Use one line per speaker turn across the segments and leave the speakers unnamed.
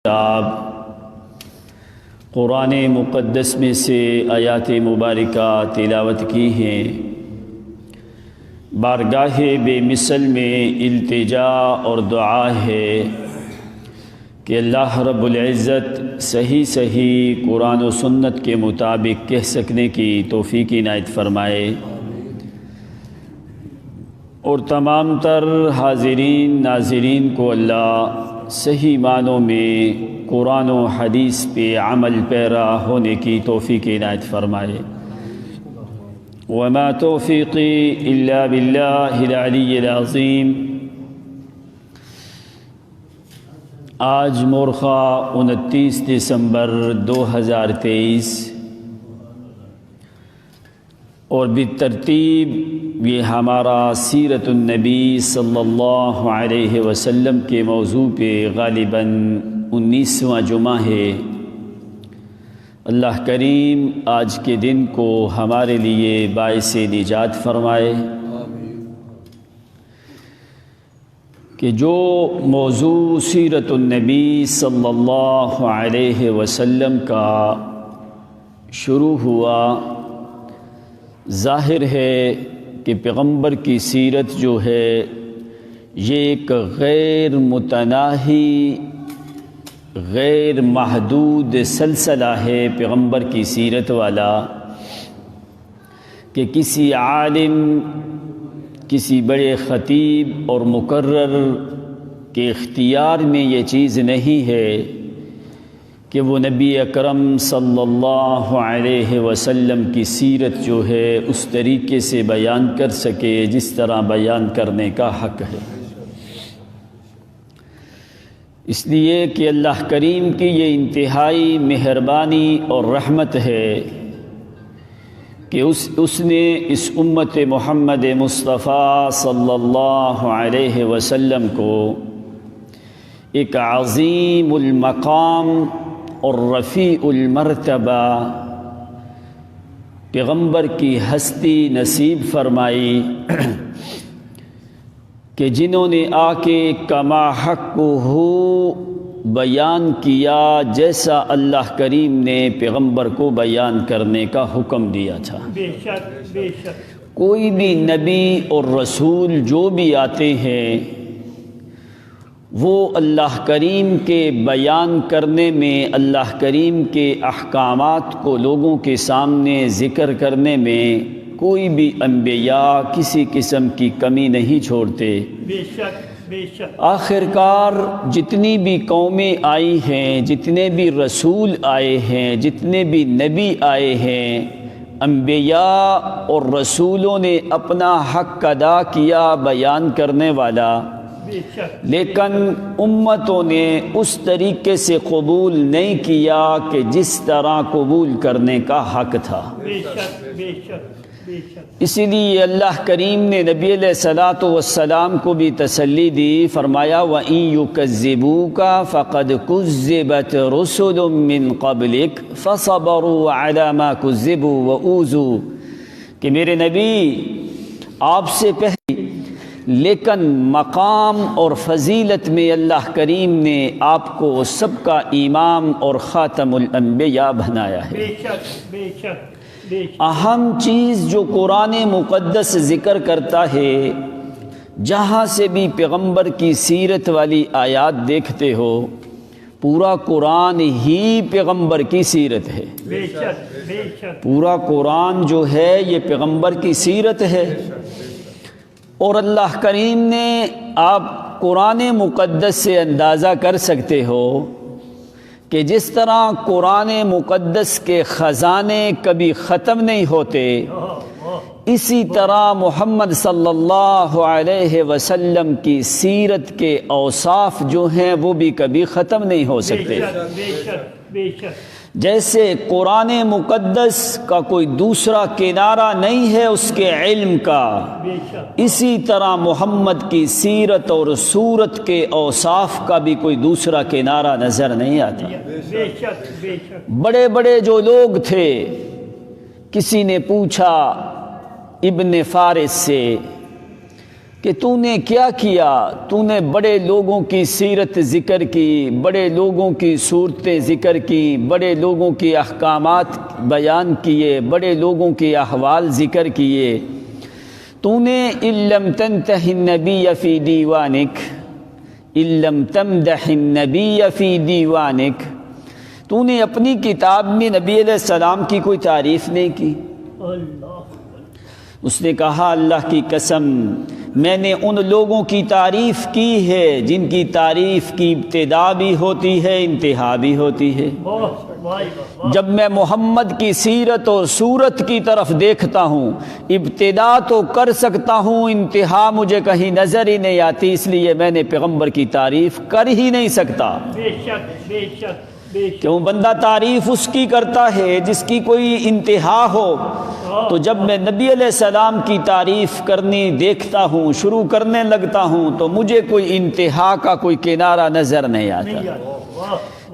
کتاب قرآن مقدس میں سے آیات مبارکہ تلاوت کی ہیں۔ بارگاہ بے مثل میں التجا اور دعا ہے کہ اللہ رب العزت صحیح قرآن و سنت کے مطابق کہہ سکنے کی توفیق عنایت فرمائے، اور تمام تر حاضرین ناظرین کو اللہ صحیح معنوں میں قرآن و حدیث پہ عمل پیرا ہونے کی توفیق عنایت فرمائے۔ وما توفیقی الا باللہ العلی العظیم۔ آج مورخہ 29 دسمبر 2023 اور بالترتیب یہ ہمارا سیرت النبی صلی اللہ علیہ وسلم کے موضوع پہ غالباً 19واں جمعہ ہے۔ اللہ کریم آج کے دن کو ہمارے لیے باعث نجات فرمائے کہ جو موضوع سیرت النبی صلی اللہ علیہ وسلم کا شروع ہوا، ظاہر ہے کہ پیغمبر کی سیرت جو ہے یہ ایک غیر متناہی غیر محدود سلسلہ ہے پیغمبر کی سیرت والا، کہ کسی عالم، کسی بڑے خطیب اور مقرر کے اختیار میں یہ چیز نہیں ہے کہ وہ نبی اکرم صلی اللہ علیہ وسلم کی سیرت جو ہے اس طریقے سے بیان کر سکے جس طرح بیان کرنے کا حق ہے، اس لیے کہ اللہ کریم کی یہ انتہائی مہربانی اور رحمت ہے کہ اس نے اس امت محمد مصطفیٰ صلی اللہ علیہ وسلم کو ایک عظیم المقام اور رفیع المرتبہ پیغمبر کی ہستی نصیب فرمائی کہ جنہوں نے آ کے کما حق ہو بیان کیا جیسا اللہ کریم نے پیغمبر کو بیان کرنے کا حکم دیا تھا۔
بے شک
کوئی بھی نبی اور رسول جو بھی آتے ہیں وہ اللہ کریم کے بیان کرنے میں، اللہ کریم کے احکامات کو لوگوں کے سامنے ذکر کرنے میں کوئی بھی انبیاء کسی قسم کی کمی نہیں چھوڑتے۔
بے شک
آخر کار جتنی بھی قومیں آئی ہیں، جتنے بھی رسول آئے ہیں، جتنے بھی نبی آئے ہیں، انبیاء اور رسولوں نے اپنا حق ادا کیا بیان کرنے والا، لیکن امتوں نے اس طریقے سے قبول نہیں کیا کہ جس طرح قبول کرنے کا حق تھا۔ اسی لیے اللہ کریم نے نبی علیہ الصلوۃ والسلام کو بھی تسلی دی، فرمایا وَإِن يُكَذِّبُوكَ فَقَدْ كُذِّبَتْ رُسُلٌ مِّن قَبْلِكَ فَصَبَرُوا عَلَىٰ مَا كُذِّبُوا وَأُوذُوا، کہ میرے نبی آپ سے پہلے لیکن مقام اور فضیلت میں اللہ کریم نے آپ کو سب کا امام اور خاتم الانبیاء بنایا ہے۔
بے شک
اہم چیز جو قرآن مقدس ذکر کرتا ہے، جہاں سے بھی پیغمبر کی سیرت والی آیات دیکھتے ہو، پورا قرآن ہی پیغمبر کی سیرت ہے۔
بے شک
پورا قرآن جو ہے یہ پیغمبر کی سیرت ہے، اور اللہ کریم نے، آپ قرآن مقدس سے اندازہ کر سکتے ہو کہ جس طرح قرآن مقدس کے خزانے کبھی ختم نہیں ہوتے، اسی طرح محمد صلی اللہ علیہ وسلم کی سیرت کے اوصاف جو ہیں وہ بھی کبھی ختم نہیں ہو سکتے۔
بے شک
جیسے قرآن مقدس کا کوئی دوسرا کنارہ نہیں ہے اس کے علم کا، اسی طرح محمد کی سیرت اور صورت کے اوصاف کا بھی کوئی دوسرا کنارہ نظر نہیں آتا۔
بے شک
بڑے بڑے جو لوگ تھے، کسی نے پوچھا ابن فارس سے، کہ تو نے کیا کیا، تو نے بڑے لوگوں کی سیرت ذکر کی، بڑے لوگوں کی صورتیں ذکر کی، بڑے لوگوں کے احکامات بیان کیے، بڑے لوگوں کے احوال ذکر کیے، تو نے ان لم تنتہ النبی فی دیوانک، ان لم تمدح النبی فی دیوانک، تو نے اپنی کتاب میں نبی علیہ السلام کی کوئی تعریف نہیں کی۔
اللہ
اس نے کہا اللہ کی قسم میں نے ان لوگوں کی تعریف کی ہے جن کی تعریف کی ابتدا بھی ہوتی ہے انتہا بھی ہوتی ہے۔ جب میں محمد کی سیرت اور صورت کی طرف دیکھتا ہوں، ابتدا تو کر سکتا ہوں، انتہا مجھے کہیں نظر ہی نہیں آتی، اس لیے میں نے پیغمبر کی تعریف کر ہی نہیں سکتا۔
بے شک بے شک بے شک،
کیوں بندہ تعریف اس کی کرتا ہے جس کی کوئی انتہا ہو، تو جب میں نبی علیہ السلام کی تعریف کرنی دیکھتا ہوں، شروع کرنے لگتا ہوں، تو مجھے کوئی انتہا کا کوئی کنارہ نظر نہیں آتا۔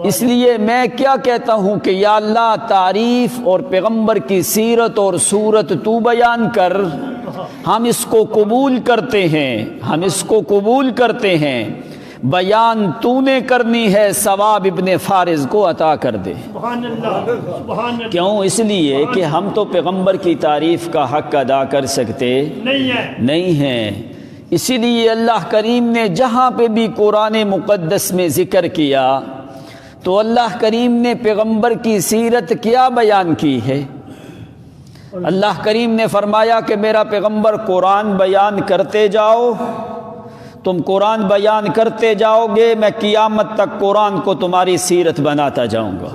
اس لیے میں کیا کہتا ہوں کہ یا اللہ تعریف اور پیغمبر کی سیرت اور صورت تو بیان کر، ہم اس کو قبول کرتے ہیں، ہم اس کو قبول کرتے ہیں، بیان تو نے کرنی ہے، ثواب ابن فارز کو عطا کر دے۔
سبحان اللہ سبحان اللہ،
کیوں؟ اس لیے کہ ہم تو پیغمبر کی تعریف کا حق ادا کر سکتے نہیں ہیں۔ اسی لیے اللہ کریم نے جہاں پہ بھی قرآن مقدس میں ذکر کیا تو اللہ کریم نے پیغمبر کی سیرت کیا بیان کی ہے؟ اللہ کریم نے فرمایا کہ میرا پیغمبر قرآن بیان کرتے جاؤ، تم قرآن بیان کرتے جاؤ گے، میں قیامت تک قرآن کو تمہاری سیرت بناتا جاؤں گا۔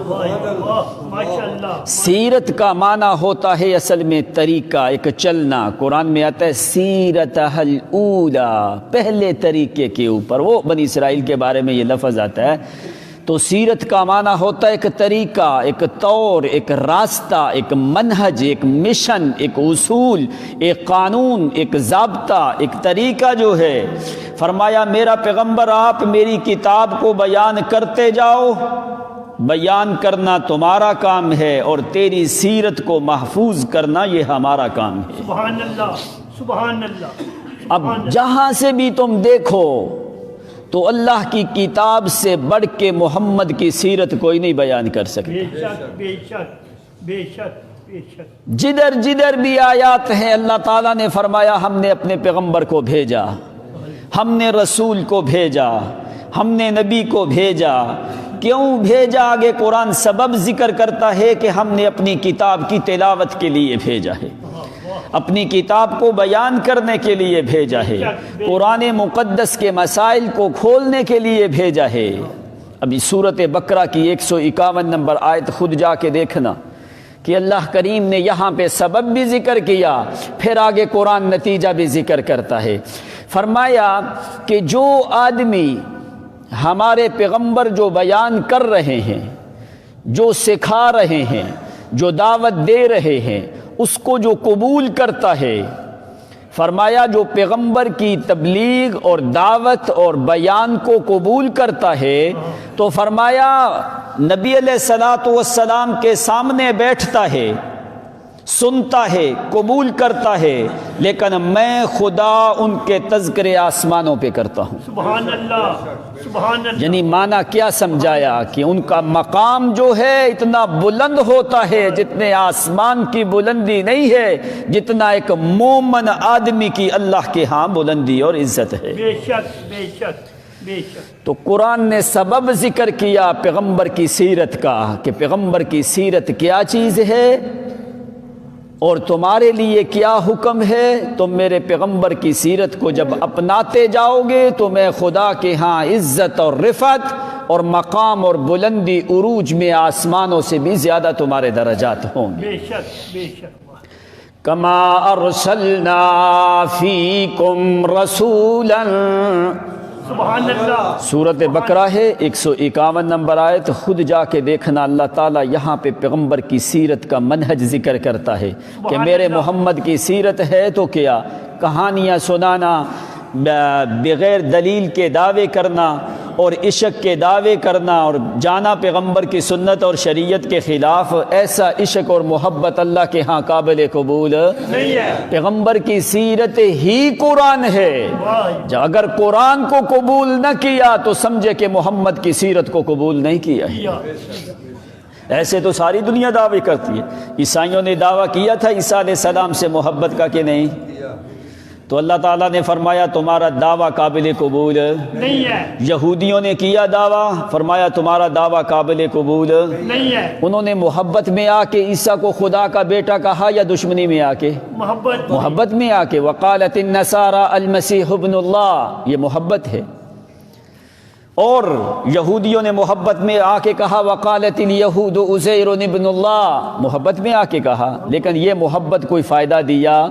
ماشاءاللہ،
سیرت کا معنی ہوتا ہے اصل میں طریقہ، ایک چلنا۔ قرآن میں آتا ہے سیرت الاولی، پہلے طریقے کے اوپر، وہ بنی اسرائیل کے بارے میں یہ لفظ آتا ہے۔ تو سیرت کا معنی ہوتا ہے ایک طریقہ، ایک طور، ایک راستہ، ایک منہج، ایک مشن، ایک اصول، ایک قانون، ایک ضابطہ، ایک طریقہ جو ہے۔ فرمایا میرا پیغمبر آپ میری کتاب کو بیان کرتے جاؤ، بیان کرنا تمہارا کام ہے، اور تیری سیرت کو محفوظ کرنا یہ ہمارا کام ہے۔
سبحان اللہ سبحان اللہ۔
اب جہاں سے بھی تم دیکھو تو اللہ کی کتاب سے بڑھ کے محمد کی سیرت کوئی نہیں بیان کر سکتا۔
بے شک بے شک بے شک بے شک،
جدھر جدھر بھی آیات ہیں اللہ تعالیٰ نے فرمایا ہم نے اپنے پیغمبر کو بھیجا، ہم نے رسول کو بھیجا، ہم نے نبی کو بھیجا۔ کیوں بھیجا؟ آگے قرآن سبب ذکر کرتا ہے کہ ہم نے اپنی کتاب کی تلاوت کے لیے بھیجا ہے، اپنی کتاب کو بیان کرنے کے لیے بھیجا ہے، قرآن مقدس کے مسائل کو کھولنے کے لیے بھیجا ہے۔ ابھی سورۃ بقرہ کی 151 نمبر آیت خود جا کے دیکھنا کہ اللہ کریم نے یہاں پہ سبب بھی ذکر کیا، پھر آگے قرآن نتیجہ بھی ذکر کرتا ہے۔ فرمایا کہ جو آدمی ہمارے پیغمبر جو بیان کر رہے ہیں، جو سکھا رہے ہیں، جو دعوت دے رہے ہیں، اس کو جو قبول کرتا ہے، فرمایا جو پیغمبر کی تبلیغ اور دعوت اور بیان کو قبول کرتا ہے، تو فرمایا نبی علیہ الصلوۃ والسلام کے سامنے بیٹھتا ہے، سنتا ہے، قبول کرتا ہے، لیکن میں خدا ان کے تذکرے آسمانوں پہ کرتا ہوں۔
سبحان اللہ سبحان اللہ۔
یعنی معنی کیا سمجھایا کہ ان کا مقام جو ہے اتنا بلند ہوتا ہے جتنے آسمان کی بلندی نہیں ہے، جتنا ایک مومن آدمی کی اللہ کے ہاں بلندی اور عزت ہے۔
بے شک بے شک بے شک۔
تو قرآن نے سبب ذکر کیا پیغمبر کی سیرت کا کہ پیغمبر کی سیرت کیا چیز ہے اور تمہارے لیے کیا حکم ہے۔ تم میرے پیغمبر کی سیرت کو جب اپناتے جاؤ گے تو میں خدا کے ہاں عزت اور رفعت اور مقام اور بلندی عروج میں آسمانوں سے بھی زیادہ تمہارے درجات ہوں گے۔
بے شک بے شک۔
کما ارسلنا فیکم رسولا،
سبحان اللہ۔
سورۃ بقرہ ہے 151 نمبر آیت، خود جا کے دیکھنا اللہ تعالیٰ یہاں پہ پیغمبر کی سیرت کا منہج ذکر کرتا ہے کہ میرے محمد کی سیرت ہے تو کیا کہانیاں سنانا، بغیر دلیل کے دعوے کرنا اور عشق کے دعوے کرنا اور جانا پیغمبر کی سنت اور شریعت کے خلاف، ایسا عشق اور محبت اللہ کے ہاں قابل قبول
نہیں ہے۔
پیغمبر کی سیرت ہی قرآن ہے۔ اگر قرآن کو قبول نہ کیا تو سمجھے کہ محمد کی سیرت کو قبول نہیں کیا ہے۔ ایسے تو ساری دنیا دعوے کرتی ہے۔ عیسائیوں نے دعویٰ کیا تھا عیسیٰ علیہ السلام سے محبت کا کہ نہیں، تو اللہ تعالیٰ نے فرمایا تمہارا دعویٰ قابل قبول
نہیں ہے۔
یہودیوں نے کیا دعویٰ، فرمایا تمہارا دعویٰ قابل قبول
نہیں ہے۔
انہوں نے محبت میں آ کے عیسیٰ کو خدا کا بیٹا کہا یا دشمنی میں آ کے؟ محبت میں آ کے۔ وقالت النصارى المسیح ابن اللہ، یہ محبت ہے۔ اور یہودیوں نے محبت میں آ کے کہا وقالت الیہود عزیر ابن اللہ، محبت میں آ کے کہا، لیکن یہ محبت کوئی فائدہ دیا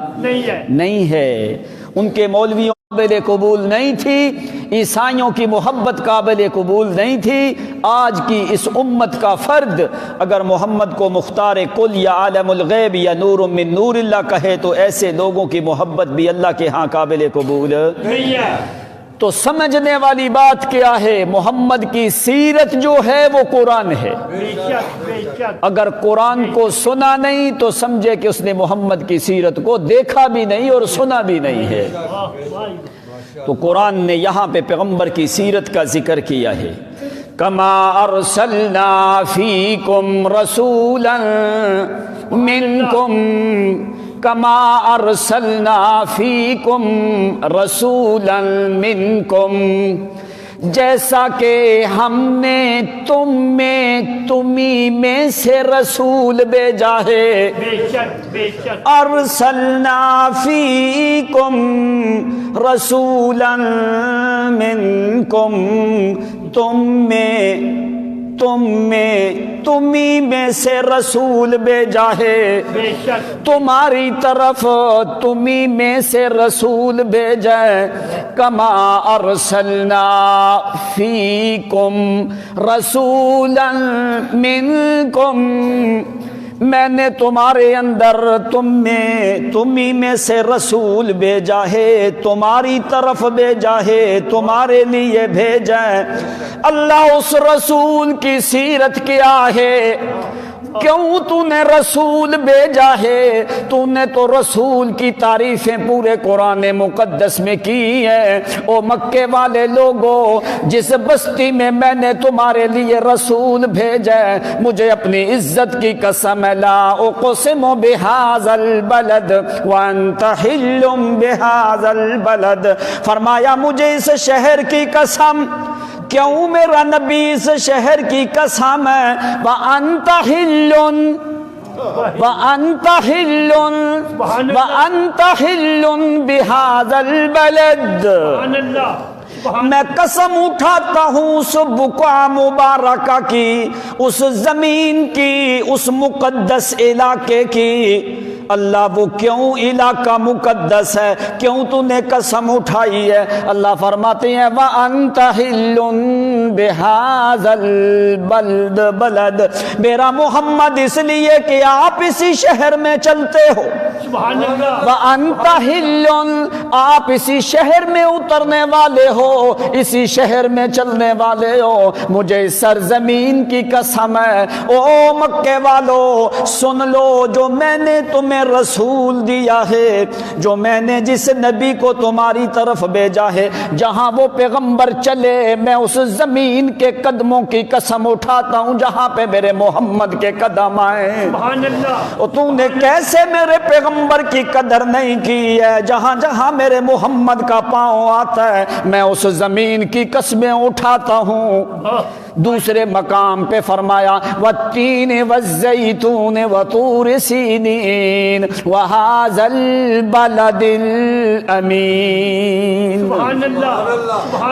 نہیں ہے۔ ان کے مولویوں قابل قبول نہیں تھی، عیسائیوں کی محبت قابل قبول نہیں تھی۔ آج کی اس امت کا فرد اگر محمد کو مختار کل یا عالم الغیب یا نور من نور اللہ کہے تو ایسے لوگوں کی محبت بھی اللہ کے ہاں قابل قبول
نہیں ہے۔
تو سمجھنے والی بات کیا ہے؟ محمد کی سیرت جو ہے وہ قرآن ہے۔ اگر قرآن کو سنا نہیں تو سمجھے کہ اس نے محمد کی سیرت کو دیکھا بھی نہیں اور سنا بھی نہیں ہے۔ تو قرآن نے یہاں پہ پیغمبر کی سیرت کا ذکر کیا ہے۔ کما ارسلنا فیکم رسولا منکم، کما ارسلنا فیکم رسولا منکم، جیسا کہ ہم نے تمہیں میں سے رسول بھیجا ہے۔ ارسلنا فیکم رسولا منکم، تمہیں میں سے رسول بھیجا ہے، تمہاری طرف تمہیں میں سے رسول بھیجا ہے۔ کما ارسلنا فیکم رسولا منکم، میں نے تمہارے اندر تمہیں میں سے رسول بھیجا ہے، تمہاری طرف بھیجا ہے، تمہارے لیے بھیجا ہے۔ اللہ اس رسول کی سیرت کیا ہے؟ کیوں تو نے رسول بھیجا ہے؟ تو نے تو رسول کی تعریفیں پورے قرآن مقدس میں کی ہے۔ او مکے والے لوگوں، جس بستی میں میں نے تمہارے لیے رسول بھیجا ہے، مجھے اپنی عزت کی قسم لا اقسم بہذا البلد وانت حل بہذا البلد، فرمایا مجھے اس شہر کی قسم، کیوں میرا نبی اس شہر کی قسم ہے، وَأَنْتَ حِلٌّ وَأَنْتَ حِلٌّ وَأَنْتَ حِلٌّ بِهَذَا الْبَلَدِ، میں قسم اٹھاتا ہوں اس بقعہ مبارکہ کی، اس زمین کی، اس مقدس علاقے کی۔ اللہ وہ کیوں علاقہ مقدس ہے، کیوں تو نے قسم اٹھائی ہے؟ اللہ فرماتے ہیں وَأَنْتَ حِلٌّ بِهَذَا الْبَلَدِ، میرا محمد اس لیے کہ آپ اسی شہر میں چلتے ہو۔ وَأَنْتَ حِلٌّ، آپ اسی شہر میں اترنے والے ہو، اسی شہر میں چلنے والے ہو، مجھے سرزمین کی قسم ہے۔ او مکے والو سن لو، جو میں نے تمہیں رسول دیا ہے، جو میں نے جس نبی کو تمہاری طرف بھیجا ہے، جہاں وہ پیغمبر چلے میں اس زمین کے قدموں کی قسم اٹھاتا ہوں جہاں پہ میرے محمد کے قدم آئے۔ اور تو نے کیسے میرے پیغمبر کی قدر نہیں کی ہے؟ جہاں جہاں میرے محمد کا پاؤں آتا ہے میں اس زمین کی قسمیں اٹھاتا ہوں۔ دوسرے مقام پہ فرمایا والتین والزیتون وطور سینین وہذا البلد الامین،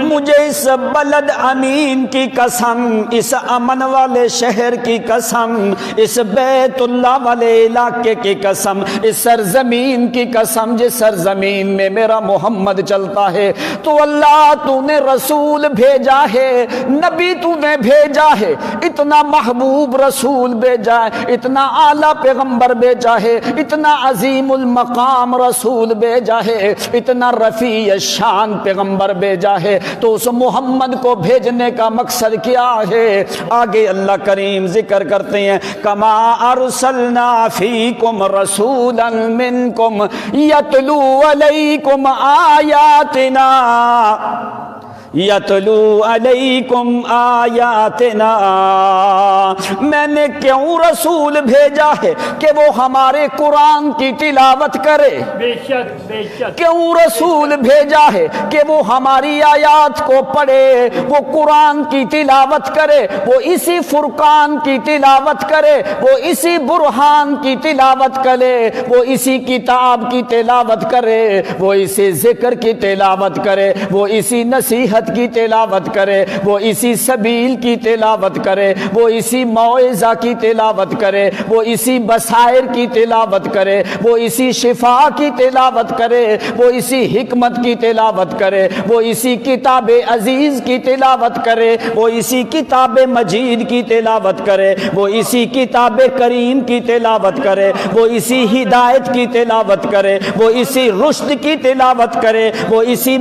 مجھے اس بلد امین کی قسم، اس امن والے شہر کی قسم، اس بیت اللہ والے علاقے کی قسم، اس سرزمین کی قسم جس سرزمین میں میرا محمد چلتا ہے تو اللہ تو نے رسول بھیجا ہے، نبی تو نے بھیجا ہے، اتنا محبوب رسول بھیجا ہے، اتنا اعلیٰ پیغمبر بھیجا ہے، اتنا عظیم المقام رسول بھیجا ہے، اتنا رفیع شان پیغمبر بھیجا ہے، تو اس محمد کو بھیجنے کا مقصد کیا ہے؟ آگے اللہ کریم ذکر کرتے ہیں کما ارسلنا فیکم رسولا منکم یتلو علیکم آیاتنا یتلو علیکم آیاتنا، میں نے کیوں رسول بھیجا ہے کہ وہ ہمارے قرآن کی تلاوت کرے،
بے شک بے شک،
کیوں رسول بھیجا ہے کہ وہ ہماری آیات کو پڑھے، وہ قرآن کی تلاوت کرے، وہ اسی فرقان کی تلاوت کرے، وہ اسی برہان کی تلاوت کرے، وہ اسی کتاب کی تلاوت کرے، وہ اسی ذکر کی تلاوت کرے، وہ اسی نصیحت کی تلاوت کرے، وہ اسی سبیل کی تلاوت کرے، وہ اسی موعظہ کی تلاوت کرے، وہ اسی بصائر کی تلاوت کرے، وہ اسی شفا کی تلاوت کرے، وہ اسی حکمت کی تلاوت کرے، وہ اسی کتاب عزیز کی تلاوت کرے، وہ اسی کتاب مجید کی تلاوت کرے، وہ اسی کتاب کریم کی تلاوت کرے، وہ اسی ہدایت کی تلاوت کرے، وہ اسی رشد کی تلاوت کرے، وہ اسی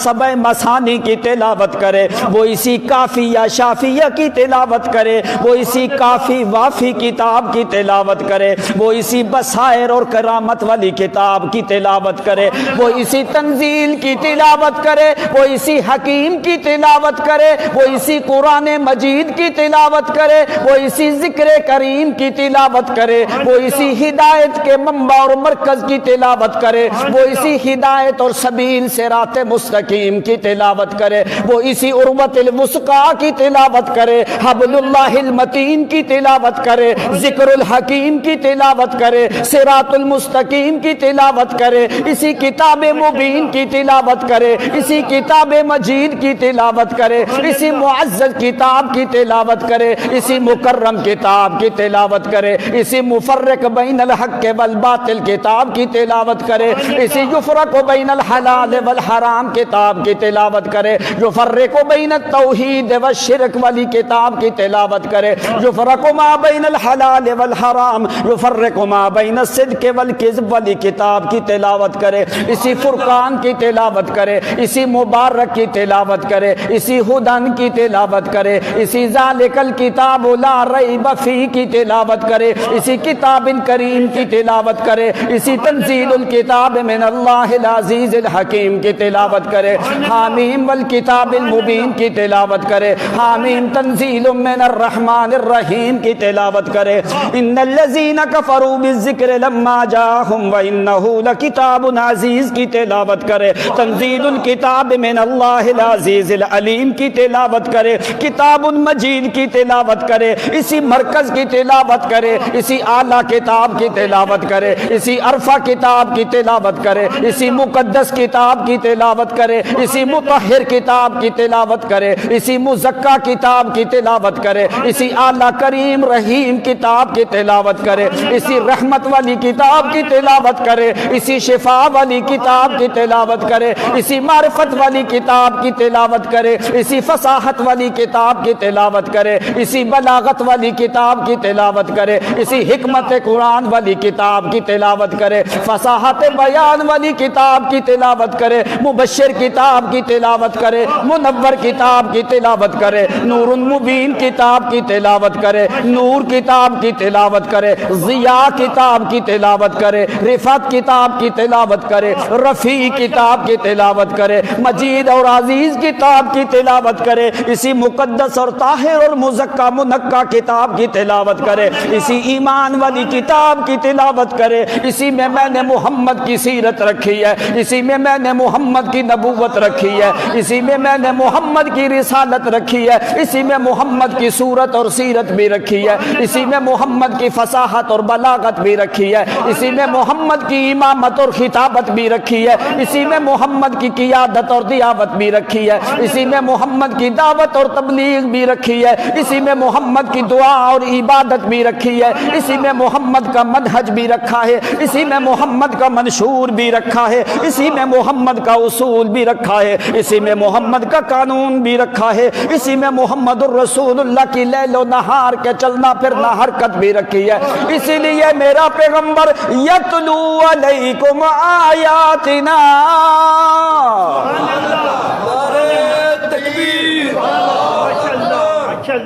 سبع مثانی کی تلاوت کرے، وہ اسی کافیہ شافیہ کی تلاوت کرے، وہ اسی کافی وافی کتاب کی تلاوت کرے، وہ اسی بصائر اور کرامت والی کتاب کی تلاوت کرے، وہ اسی تنزیل کی تلاوت کرے، وہ اسی حکیم کی تلاوت کرے، وہ اسی قرآن مجید کی تلاوت کرے، وہ اسی ذکر کریم کی تلاوت کرے، وہ اسی ہدایت کے منبع اور مرکز کی تلاوت کرے، وہ اسی ہدایت اور سبیل صراط مستقیم کی تلاوت کرے، وہ اسی عروۃ الوثقی کی تلاوت کرے، حبل اللہ المتین کی تلاوت کرے، ذکر الحکیم کی تلاوت کرے، صراط المستقیم کی تلاوت کرے، اسی کتاب مبین کی تلاوت کرے، اسی کتاب مجید کی تلاوت کرے، اسی معزز کتاب کی تلاوت کرے، اسی مکرم کتاب کی تلاوت کرے، اسی مفرق بین الحق والباطل کتاب کی تلاوت کرے، اسی یفرق بین الحلال والحرام کتاب کی تلاوت کرے، یفرق بین التوحید والشرک والی کتاب کی تلاوت کرے، یفرق ما بین الحلال والحرام، یفرق ما بین الصدق والکذب والی کتاب کی تلاوت کرے، اسی فرقان کی تلاوت کرے، اسی مبارک کی تلاوت کرے، اسی ہدن کی تلاوت کرے، اسی ذالک الکتاب لا ریب فیہ کی تلاوت کرے، اسی کتاب کریم کی تلاوت کرے، اسی تنزیل الکتاب من اللہ العزیز الحکیم کی تلاوت کرے، حامیم والکتاب المبین کی تلاوت کرے، حامیم تنزیل من الرحمن الرحیم کی تلاوت کرے، ان الذین کفروا بالذکر لما جاءہم وانہ لکتاب عزیز کی تلاوت کرے، تنزیل الکتاب من اللہ العزیز العلیم کی تلاوت کرے، کتاب مجید کی تلاوت کرے، اسی مرکز کی تلاوت کرے، اسی اعلیٰ کتاب کی تلاوت کرے، اسی عرفہ کتاب کی تلاوت کرے، اسی مقدس کتاب کی تلاوت کرے، اسی مطہر کتاب کی تلاوت کرے، اسی مزکہ کتاب کی تلاوت کرے، اسی اعلیٰ کریم رحیم کتاب کی تلاوت کرے، اسی رحمت والی کتاب کی تلاوت کرے، اسی شفا والی کتاب کی تلاوت کرے، اسی معرفت والی کتاب کی تلاوت کرے، اسی فصاحت والی کتاب کی تلاوت کرے، اسی بلاغت والی کتاب کی تلاوت کرے، اسی حکمت قرآن والی کتاب کی تلاوت کرے، فصاحت بیان والی کتاب کی تلاوت کرے، مبشر کتاب کی تلاوت کرے، منور کتاب کی تلاوت کرے، نور مبین کتاب کی تلاوت کرے، نور کتاب کی تلاوت کرے، ضیاء کتاب کی تلاوت کرے، رفعت کتاب کی تلاوت کرے، رفیع کتاب کی تلاوت کرے، مجید اور عزیز کتاب کی تلاوت کرے، اسی مقدس اور طاہر اور مزکہ منقہ کتاب کی تلاوت کرے، اسی ایمان والی کتاب کی تلاوت کرے، اسی میں نے محمد کی سیرت رکھی ہے، اسی میں نے محمد کی نبوت رکھی ہے، اسی میں نے محمد کی رسالت رکھی ہے، اسی میں محمد کی صورت اور سیرت بھی رکھی ہے، اسی میں محمد کی فصاحت اور بلاغت بھی رکھی ہے، اسی میں محمد کی امامت اور خطابت بھی رکھی ہے، اسی میں محمد کی قیادت اور دیاوت بھی رکھی ہے، اسی میں محمد کی دعوت اور تبلیغ بھی رکھی ہے، اسی میں محمد کی دعا اور عبادت بھی رکھی ہے، اسی میں محمد کا منہج بھی رکھا ہے، اسی میں محمد کا منشور بھی رکھا ہے، اسی میں محمد کا اصول بھی رکھا ہے، اسی میں محمد کا قانون بھی رکھا ہے، اسی میں محمد الرسول اللہ کی لیل و نہار کے چلنا پھرنا حرکت بھی رکھی ہے۔ اسی لیے میرا پیغمبر یتلو علیکم آیاتنا،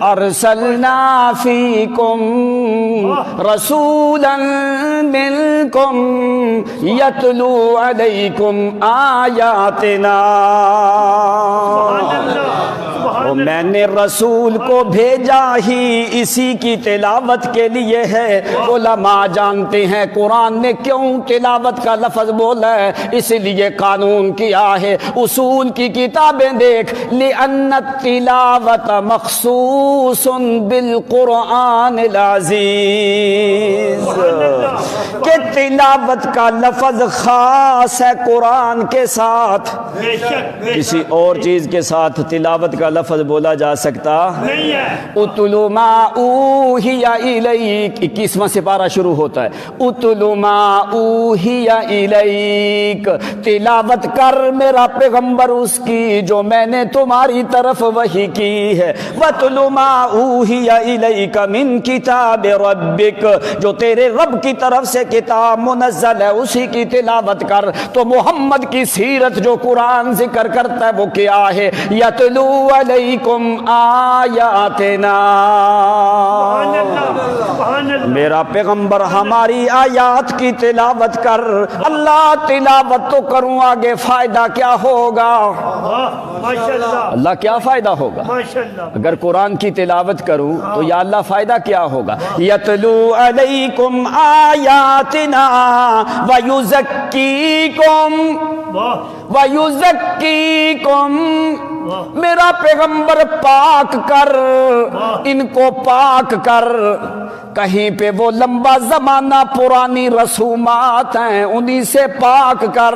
ارسلنا فیکم رسولا منکم یتلو علیکم آیاتنا، میں نے رسول کو بھیجا ہی اسی کی تلاوت کے لیے ہے۔ علماء جانتے ہیں قرآن نے کیوں تلاوت کا لفظ بولا ہے، اس لیے قانون کیا ہے، اصول کی کتابیں دیکھ، لِأَنَّ التِّلَاوَةَ مخصوص بالقرآن العزیز، کہ تلاوت کا لفظ خاص ہے قرآن کے ساتھ، کسی اور چیز کے ساتھ تلاوت کا لفظ بولا جا سکتا نہیں ہے۔ اتلو ما اوحی الیک، 21واں سپارہ شروع ہوتا ہے، اتلو ما اوحی الیک، تلاوت کر میرا پیغمبر اس کی جو میں نے تمہاری طرف وحی کی ہے، واتلو ما اوحی الیک من کتاب ربک، جو تیرے رب کی طرف سے کتاب منزل ہے اسی کی تلاوت کر۔ تو محمد کی سیرت جو قرآن ذکر کرتا ہے وہ کیا ہے، یتلو علیکم آیاتنا، میرا پیغمبر ہماری آیات کی تلاوت کر۔ اللہ تلاوت تو کروں، آگے فائدہ کیا ہوگا؟ اللہ کیا فائدہ ہوگا اگر قرآن کی تلاوت کروں تو یا اللہ فائدہ کیا ہوگا؟ یتلو علیکم آیاتنا ویزکیکم ویزکیکم، میرا پیغمبر پاک کر، ان کو پاک کر۔ کہیں پہ وہ لمبا زمانہ پرانی رسومات ہیں انہی سے پاک کر۔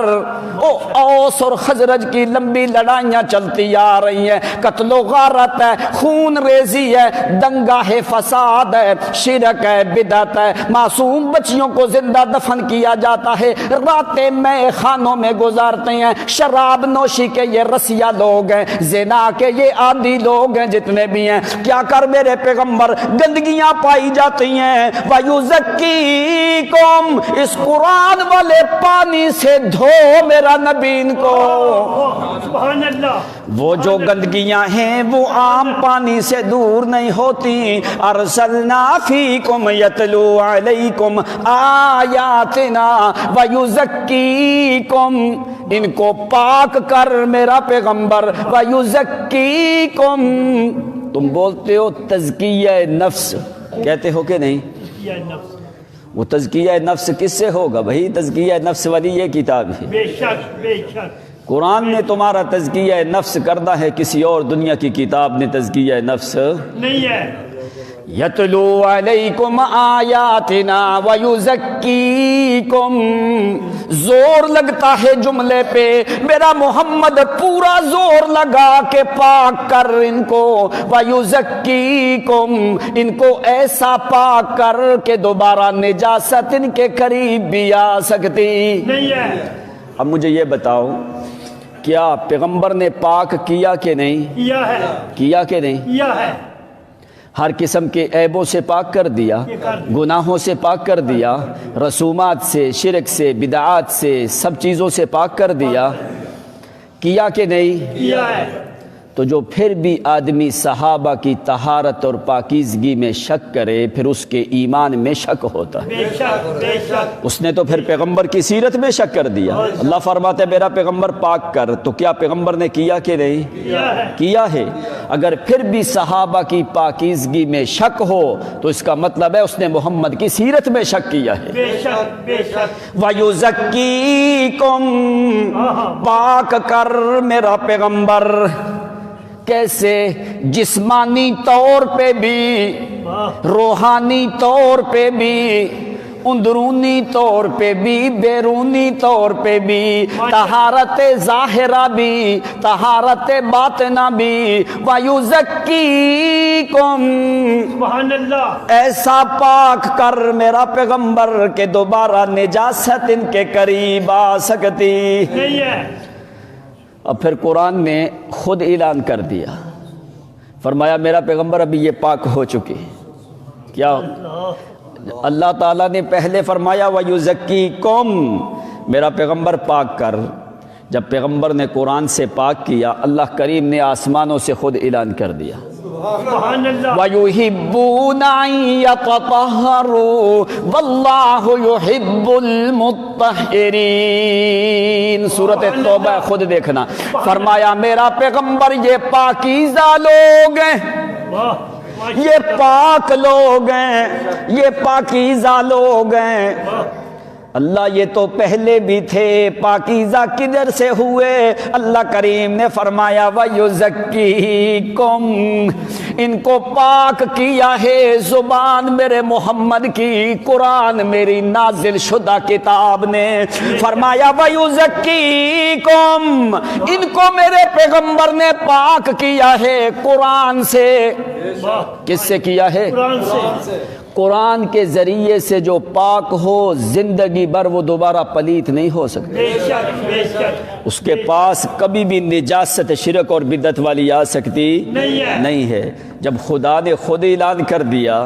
اوس اور خزرج کی لمبی لڑائیاں چلتی آ رہی ہیں، قتل و غارت ہے، خون ریزی ہے، دنگا ہے، فساد ہے، شرک ہے، بدعت ہے، معصوم بچیوں کو زندہ دفن کیا جاتا ہے، راتیں میں خانوں میں گزارتے ہیں، شراب نوشی کے یہ رسیا لوگ ہیں، زنا کے یہ عادی لوگ ہیں جتنے بھی ہیں۔ کیا کر میرے پیغمبر؟ گندگیاں پائی جاتی ہیں، وَيُزَكِّيكُمْ، اس قرآن والے پانی سے دھو میرا نبی ان کو۔ سبحان اللہ، وہ جو گندگیاں ہیں وہ عام پانی سے دور نہیں ہوتی۔ ارسلنا فیکم یتلو علیکم آیاتنا وَيُزَكِّيكُمْ، ان کو پاک کر میرا پیغمبر، وَيُزَكِّيكُمْ۔ تم بولتے ہو تزکیہ نفس، کہتے ہو کہ نہیں؟ وہ تزکیہ نفس کس سے ہوگا بھائی؟ تزکیہ نفس والی یہ کتاب ہے،
بے شک بے شک۔
قرآن نے تمہارا تزکیہ نفس کرنا ہے، کسی اور دنیا کی کتاب نے تزکیہ نفس
نہیں ہے۔
یتلو علیکم آیاتنا ویزکیکم، زور لگتا ہے جملے پہ، میرا محمد پورا زور لگا کے پاک کر ان کو، ویزکیکم، ان کو ایسا پاک کر کہ دوبارہ نجاست ان کے قریب بھی آ سکتی
نہیں ہے۔
اب مجھے یہ بتاؤ، کیا پیغمبر نے پاک کیا کہ نہیں؟
کیا ہے،
کیا کہ نہیں؟
کیا ہے۔
ہر قسم کے عیبوں سے پاک کر دیا، گناہوں سے پاک کر دیا، رسومات سے، شرک سے، بدعات سے، سب چیزوں سے پاک کر دیا، کیا کہ نہیں؟
کیا ہے۔
تو جو پھر بھی آدمی صحابہ کی طہارت اور پاکیزگی میں شک کرے پھر اس کے ایمان میں شک ہوتا ہے۔
بے شک بے شک۔
اس نے تو پھر پیغمبر کی سیرت میں شک کر دیا۔ اللہ فرماتا ہے میرا پیغمبر پاک کر، تو کیا پیغمبر نے کیا کہ نہیں؟ کیا ہے۔ اگر پھر بھی صحابہ کی پاکیزگی میں شک ہو تو اس کا مطلب ہے اس نے محمد کی سیرت میں شک کیا ہے۔
بے شک بے شک۔
وَيُزَكِّيكُمْ، پاک کر میرا پیغمبر، کیسے جسمانی طور پہ بھی، روحانی طور پہ بھی، اندرونی طور پہ بھی، بیرونی طور پہ بھی، طہارت ظاہرہ بھی، طہارت باطنہ بھی، وَيُزَكِّيكُمْ،
سبحان اللہ،
ایسا پاک کر میرا پیغمبر کہ دوبارہ نجاست ان کے قریب آ سکتی
نہیں ہے۔
اب پھر قرآن نے خود اعلان کر دیا، فرمایا میرا پیغمبر ابھی یہ پاک ہو چکی۔ کیا اللہ تعالیٰ نے پہلے فرمایا وَيُزَكِّيكُمْ، میرا پیغمبر پاک کر۔ جب پیغمبر نے قرآن سے پاک کیا، اللہ کریم نے آسمانوں سے خود اعلان کر دیا
سبحان اللہ،
وَيُحِبُّونَ أَن يَتَطَهَّرُوا وَاللَّهُ يُحِبُّ الْمُطَّهِّرِينَ۔ سورۃ توبہ خود دیکھنا، فرمایا میرا پیغمبر یہ پاکیزہ لوگ ہیں،
واہ،
یہ پاک لوگ ہیں، یہ پاکیزہ لوگ ہیں۔ اللہ یہ تو پہلے بھی تھے، پاکیزہ کدھر سے ہوئے؟ اللہ کریم نے فرمایا وَيُزَكِّيكُمْ، ان کو پاک کیا ہے زبان میرے محمد کی، قرآن میری نازل شدہ کتاب نے۔ فرمایا وَيُزَكِّيكُمْ، ان کو میرے پیغمبر نے پاک کیا ہے قرآن سے۔ کس سے کیا ہے؟
قرآن سے۔
قرآن کے ذریعے سے جو پاک ہو زندگی بھر وہ دوبارہ پلیت نہیں ہو سکتے،
بے شک، بے شک،
اس کے پاس کبھی بھی نجاست شرک اور بدعت والی آ سکتی نہیں ہے۔ جب خدا نے خود اعلان کر دیا،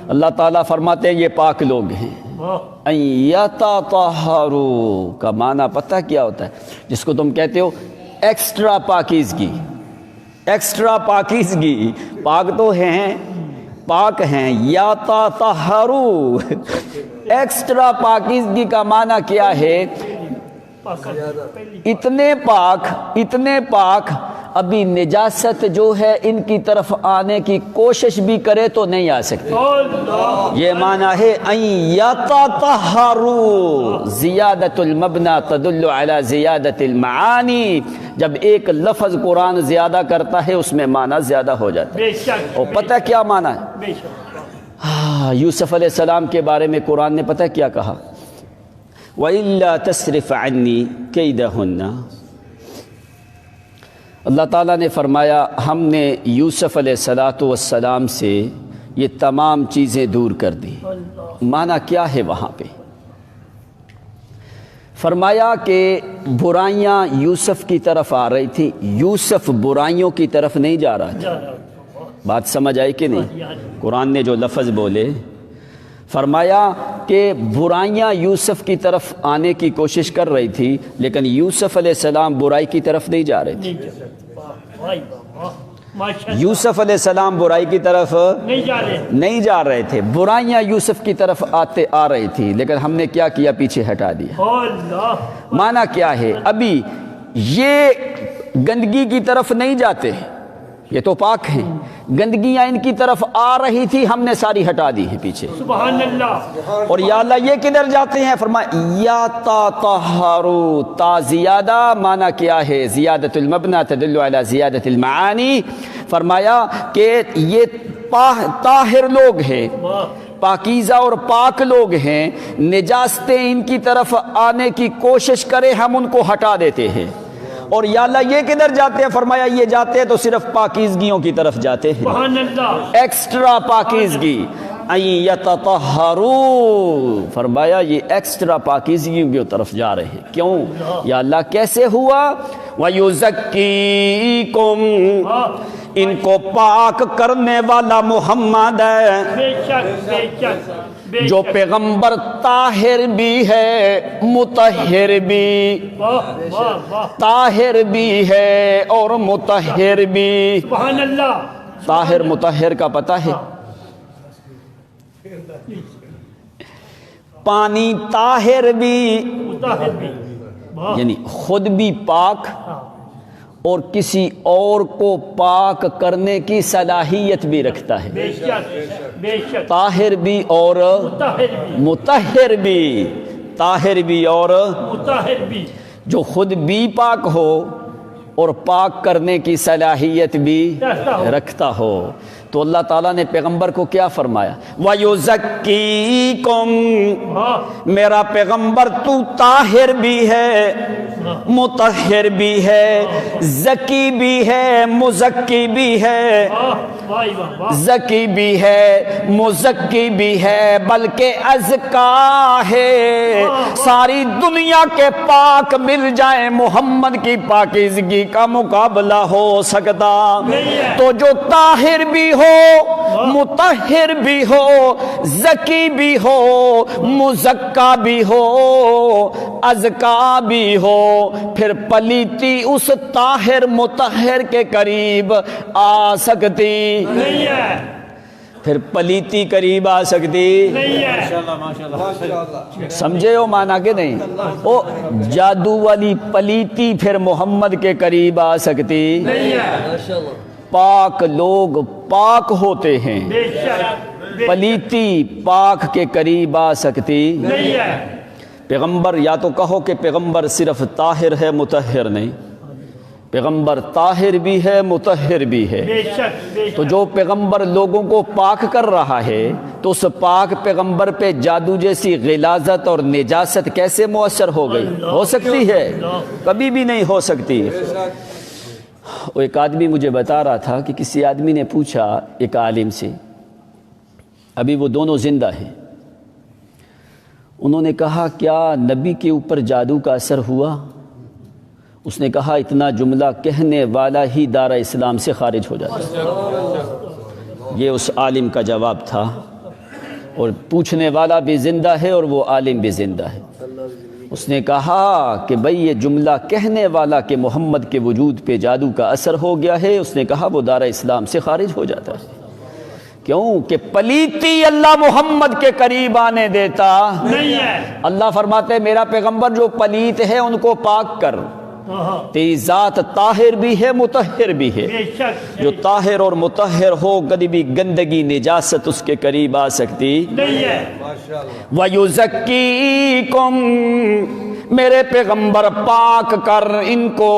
اللہ تعالیٰ فرماتے ہیں یہ پاک لوگ ہیں۔ ان یتطہروا کا معنی پتہ کیا ہوتا ہے؟ جس کو تم کہتے ہو ایکسٹرا پاکیزگی، ایکسٹرا پاکیزگی، پاک تو ہیں، پاک ہیں، یا تطہروا، ایکسٹرا پاکیزگی کا معنی کیا ہے؟ اتنے پاک ابھی نجاست جو ہے ان کی طرف آنے کی کوشش بھی کرے تو نہیں آ سکتی۔ یہ معنی ہے ان یتطہروا، زیادت المبنی تدل علی زیادت المعانی، جب ایک لفظ قرآن زیادہ کرتا ہے اس میں معنی زیادہ ہو جاتا ہے۔ اور پتہ کیا معنی ہے؟ یوسف علیہ السلام کے بارے میں قرآن نے پتہ کیا کہا؟ وَإِلَّا تَصْرِفْ عَنِّي كَيْدَهُنَّ، اللہ تعالیٰ نے فرمایا ہم نے یوسف علیہ السلام سے یہ تمام چیزیں دور کر دی۔ معنی کیا ہے وہاں پہ؟ فرمایا کہ برائیاں یوسف کی طرف آ رہی تھی، یوسف برائیوں کی طرف نہیں جا رہا تھا۔ بات سمجھ آئی کہ نہیں؟ قرآن نے جو لفظ بولے، فرمایا کہ برائیاں یوسف کی طرف آنے کی کوشش کر رہی تھی، لیکن یوسف علیہ السلام برائی کی طرف نہیں جا رہے تھے۔ یوسف علیہ السلام برائی کی طرف نہیں جا رہے تھے، برائیاں یوسف کی طرف آ رہی تھی، لیکن ہم نے کیا کیا؟ پیچھے ہٹا دیا۔ معنی کیا ہے؟ ابھی یہ گندگی کی طرف نہیں جاتے، یہ تو پاک ہیں، گندگیاں ان کی طرف آ رہی تھی، ہم نے ساری ہٹا دی ہے پیچھے۔
سبحان اللہ۔
اور یا اللہ یہ کدھر جاتے ہیں؟ فرمایا یا تطہروا، تا زیادہ معنی کیا ہے؟ زیادت المبنی تدل علی زیادت المعانی۔ فرمایا کہ یہ طاہر لوگ ہیں، پاکیزہ اور پاک لوگ ہیں، نجاستیں ان کی طرف آنے کی کوشش کرے ہم ان کو ہٹا دیتے ہیں۔ اور یا اللہ یہ کدھر جاتے ہیں؟ فرمایا یہ جاتے ہیں تو صرف پاکیزگیوں کی طرف جاتے ہیں،
سبحان اللہ،
ایکسٹرا پاکیزگی۔ ان یتطہروا، فرمایا یہ ایکسٹرا پاکیزگیوں کی طرف جا رہے ہیں۔ کیوں یا اللہ؟ کیسے ہوا؟ وَيُزَكِّيكُمْ، ان کو پاک کرنے والا محمد ہے،
بے شک، بے شک،
جو پیغمبر طاہر بھی ہے مطہر بھی، طاہر بھی ہے اور مطہر بھی۔
سبحان اللہ،
طاہر مطہر کا پتہ ہے؟ پانی طاہر بھی، یعنی خود بھی پاک اور کسی اور کو پاک کرنے کی صلاحیت بھی رکھتا ہے۔
بے شک، بے شک،
طاہر بھی اور مطہر بھی، طاہر بھی اور
مطہر بھی،
جو خود بھی پاک ہو اور پاک کرنے کی صلاحیت بھی رکھتا ہو، تو اللہ تعالیٰ نے پیغمبر کو کیا فرمایا؟ وَيُزَكِّيكُمْ، میرا پیغمبر تو طاہر بھی ہے، مطہر بھی ہے، زکی بھی ہے، مزکی بھی ہے، زکی بھی ہے، مزکی بھی ہے، بلکہ ازکا ہے۔ ساری دنیا کے پاک مل جائیں، محمد کی پاکیزگی کا مقابلہ ہو سکتا؟ تو جو طاہر بھی ہو، مطہر بھی ہو، زکی بھی ہو، مزکا بھی ہو، ازکا بھی ہو، پھر پلیتی اس طاہر مطہر کے قریب آ سکتی نہیں ہے، پھر پلیتی قریب آ سکتی نہیں ہے۔ سمجھے ہو مانا کہ نہیں؟ او جادو والی پلیتی پھر محمد کے قریب آ سکتی نہیں ہے۔ پاک لوگ پاک ہوتے ہیں، پلیتی پاک کے قریب آ سکتی نہیں ہے۔ پیغمبر، یا تو کہو کہ پیغمبر صرف طاہر ہے، مطہر نہیں، پیغمبر طاہر بھی ہے، مطہر بھی ہے۔ تو جو پیغمبر لوگوں کو پاک کر رہا ہے، تو اس پاک پیغمبر پہ جادو جیسی غلاظت اور نجاست کیسے مؤثر ہو گئی؟ ہو سکتی ہے؟ کبھی بھی نہیں ہو سکتی۔ وہ ایک آدمی مجھے بتا رہا تھا کہ کسی آدمی نے پوچھا ایک عالم سے، ابھی وہ دونوں زندہ ہیں، انہوں نے کہا کیا نبی کے اوپر جادو کا اثر ہوا؟ اس نے کہا اتنا جملہ کہنے والا ہی دارہ اسلام سے خارج ہو جاتا ہے۔ یہ اس عالم کا جواب تھا، اور پوچھنے والا بھی زندہ ہے اور وہ عالم بھی زندہ ہے۔ اس نے کہا کہ بھئی یہ جملہ کہنے والا کہ محمد کے وجود پہ جادو کا اثر ہو گیا ہے، اس نے کہا وہ دارہ اسلام سے خارج ہو جاتا ہے۔ کیوں کہ پلیتی اللہ محمد کے قریب آنے دیتا نہیں ہے۔ اللہ فرماتے میرا پیغمبر جو پلیت ہے ان کو پاک کر، تیری ذات طاہر بھی ہے، مطہر بھی ہے۔ جو طاہر اور مطہر ہو، کبھی بھی گندگی نجاست اس کے قریب آ سکتی نہیں ہے۔ وَيُزَكِّيكُمْ، میرے پیغمبر پاک کر ان کو،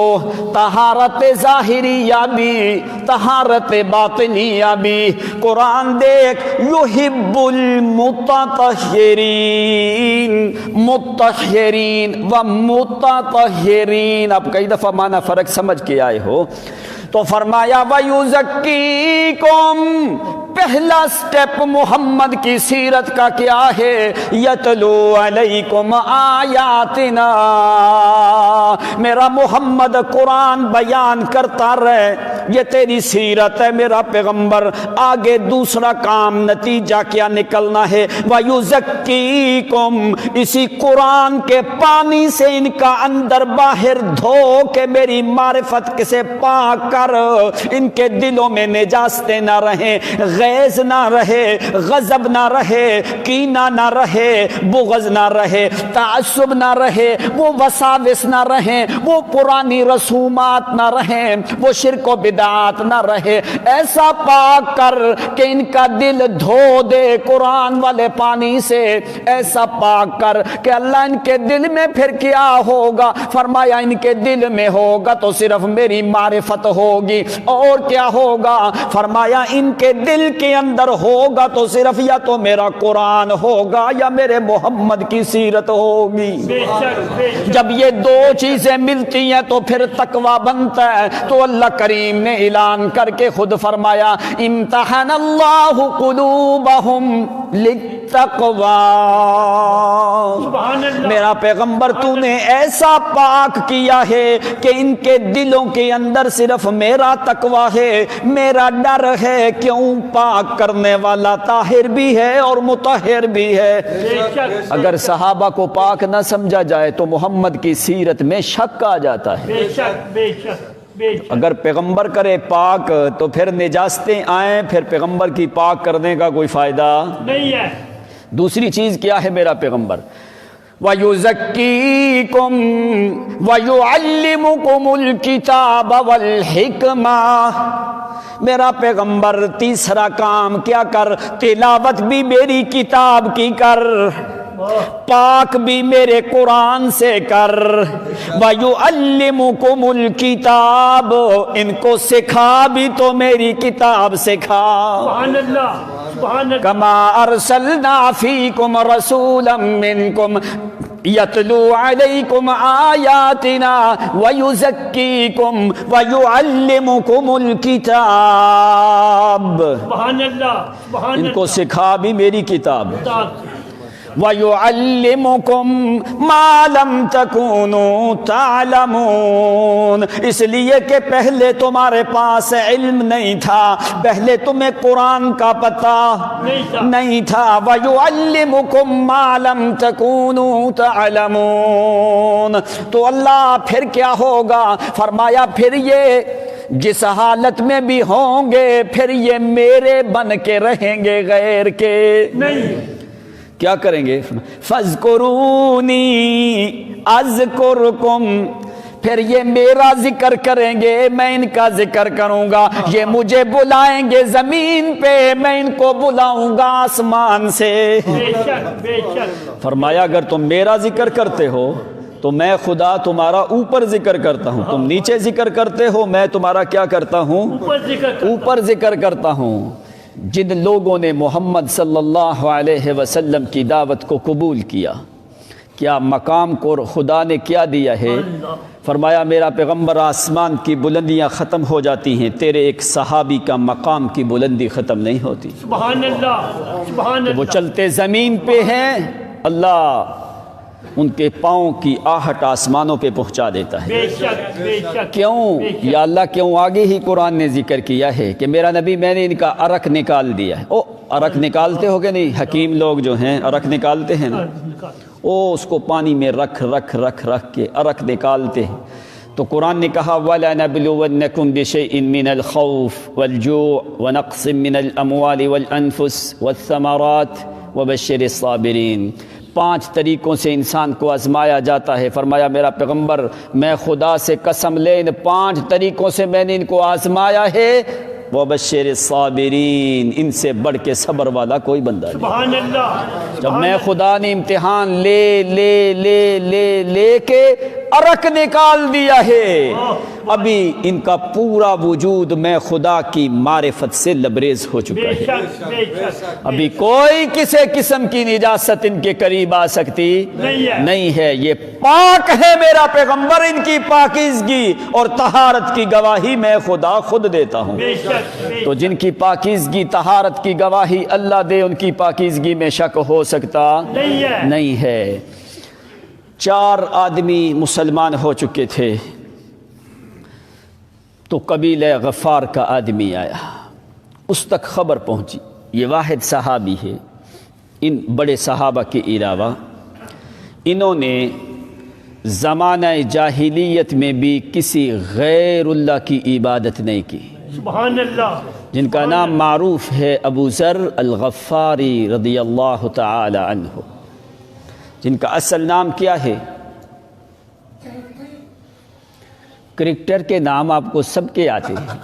طہارت ظاہریہ بھی، طہارت باطنیہ بھی۔ قرآن دیکھ، یحب المتطہرین، متطہرین و متطہرین، اب کئی دفعہ معنی فرق سمجھ کے آئے ہو، تو فرمایا وَيُزَكِّيكُمْ، پہلا سٹیپ محمد کی سیرت کا کیا ہے؟ یتلو علیکم آیاتنا، میرا محمد قرآن بیان کرتا رہے، یہ تیری سیرت ہے میرا پیغمبر۔ آگے دوسرا کام، نتیجہ کیا نکلنا ہے؟ وَيُزَكِّيكُمْ، اسی قرآن کے پانی سے ان کا اندر باہر دھو کے میری معرفت سے پاک کر، ان کے دلوں میں نجاستیں نہ رہیں، غیظ نہ رہے، غضب نہ رہے، کینہ نہ رہے، بغض نہ رہے، تعصب نہ رہے، وہ وساوس نہ رہیں، وہ پرانی رسومات نہ رہیں، وہ شرک و بدعات نہ رہے۔ ایسا پاک کر کہ ان کا دل دھو دے قرآن والے پانی سے، ایسا پاک کر کہ اللہ ان کے دل میں پھر کیا ہوگا؟ فرمایا ان کے دل میں ہوگا تو صرف میری معرفت ہوگی، اور کیا ہوگا؟ فرمایا ان کے دل کے اندر ہوگا تو صرف یا تو میرا قرآن ہوگا یا میرے محمد کی سیرت ہوگی۔ جب یہ دو چیزیں ملتی ہیں تو پھر تقویٰ بنتا ہے۔ تو اللہ کریم نے اعلان کر کے خود فرمایا امتحن اللہ قلوبہم للتقویٰ، میرا پیغمبر تو نے ایسا پاک کیا ہے کہ ان کے دلوں کے اندر صرف میرا تقویٰ ہے، میرا ڈر ہے۔ کیوں؟ پاک کرنے والا طاہر بھی ہے اور مطہر بھی ہے۔ اگر صحابہ کو پاک نہ سمجھا جائے تو محمد کی سیرت میں شک آ جاتا ہے۔ اگر پیغمبر کرے پاک تو پھر نجاستیں آئیں، پھر پیغمبر کی پاک کرنے کا کوئی فائدہ نہیں ہے۔ دوسری چیز کیا ہے میرا پیغمبر؟ وَيُزَكِّيكُمْ وَيُعَلِّمُكُمُ الْكِتَابَ وَالْحِكْمَةَ، میرا پیغمبر تیسرا کام کیا کر؟ تلاوت بھی میری کتاب کی کر، پاک بھی میرے قرآن سے کر، وَيُعَلِّمُكُمُ الْكِتَابَ، ان کو سکھا بھی تو میری کتاب سکھا،
سبحان اللہ سبحان اللہ،
کما ارسلنا فیکم رسولا منکم یتلو علیکم آیاتنا ویزکیکم ویعلمکم الکتاب،
سبحان اللہ سبحان
ان
اللہ،
کو سکھا بھی میری کتاب،
کتاب
وَيُعَلِّمُكُمْ مَا لَمْ تَكُونُوا تَعْلَمُونَ، اس لیے کہ پہلے تمہارے پاس علم نہیں تھا، پہلے تمہیں قرآن کا پتہ نہیں تھا، وَيُعَلِّمُكُمْ مَا لَمْ تَكُونُوا تَعْلَمُونَ، تو اللہ پھر کیا ہوگا؟ فرمایا پھر یہ جس حالت میں بھی ہوں گے پھر یہ میرے بن کے رہیں گے، غیر کے
نہیں،
کیا کریں گے؟ فَاذْكُرُونِي أَذْكُرْكُمْ، پھر یہ میرا ذکر کریں گے، میں ان کا ذکر کروں گا، یہ مجھے بلائیں گے زمین پہ، میں ان کو بلاؤں گا آسمان سے،
بے شک بے شک،
فرمایا اگر تم میرا ذکر کرتے ہو تو میں خدا تمہارا اوپر ذکر کرتا ہوں، تم نیچے ذکر کرتے ہو میں تمہارا کیا کرتا ہوں؟
اوپر ذکر کرتا،
اوپر ذکر کرتا ہوں۔ جن لوگوں نے محمد صلی اللہ علیہ وسلم کی دعوت کو قبول کیا، کیا مقام کو خدا نے کیا دیا ہے؟ فرمایا میرا پیغمبر آسمان کی بلندیاں ختم ہو جاتی ہیں، تیرے ایک صحابی کا مقام کی بلندی ختم نہیں ہوتی،
سبحان اللہ سبحان
وہ
اللہ،
چلتے زمین پہ ہیں، اللہ ان کے پاؤں کی آہٹ آسمانوں پہ پہنچا دیتا ہے۔
بے شک بے شک،
کیوں؟ یا اللہ کیوں؟ آگے ہی قرآن نے ذکر کیا ہے کہ میرا نبی میں نے ان کا عرق نکال دیا ہے۔ او عرق نکالتے ہو گے نہیں؟ حکیم لوگ جو ہیں عرق نکالتے ہیں نا، او اس کو پانی میں رکھ کے عرق نکالتے ہیں، تو قرآن نے کہا وَلَنَبْلُوَنَّكُمْ بِشَيْءٍ مِّنَ الْخَوْفِ وَالْجُوعِ وَنَقْصٍ مِّنَ الْأَمْوَالِ وَالْأَنفُسِ وَالثَّمَرَاتِ وَبَشِّرِ الصَّابِرِينَ، 5 طریقوں سے انسان کو آزمایا جاتا ہے۔ فرمایا میرا پیغمبر میں خدا سے قسم لے ان 5 طریقوں سے میں نے ان کو آزمایا ہے، وَبَشِّرِ الصَّابِرِينَ، ان سے بڑھ کے صبر والا کوئی بندہ نہیں۔
سبحان اللہ،
جب میں خدا نے امتحان لے کے عرق نکال دیا ہے، ابھی ان کا پورا وجود میں خدا کی معرفت سے لبریز ہو چکا
بے
ہے،
شک بے شک،
ابھی کوئی کسی قسم کی نجاست ان کے قریب آ سکتی نہیں ہے۔ یہ پاک ہے میرا پیغمبر، ان کی پاکیزگی اور طہارت کی گواہی میں خدا خود دیتا ہوں۔
بے شک بے
تو جن کی پاکیزگی طہارت کی گواہی اللہ دے، ان کی پاکیزگی میں شک ہو سکتا نہیں ہے۔ 4 آدمی مسلمان ہو چکے تھے تو قبیلہ غفار کا آدمی آیا، اس تک خبر پہنچی، یہ واحد صحابی ہے، ان بڑے صحابہ کے علاوہ انہوں نے زمانہ جاہلیت میں بھی کسی غیر اللہ کی عبادت نہیں کی،
سبحان اللہ،
جن کا نام معروف ہے ابو ذر الغفاری رضی اللہ تعالی عنہ۔ جن کا اصل نام کیا ہے؟ کرکٹر کے نام آپ کو سب کے آتے ہیں،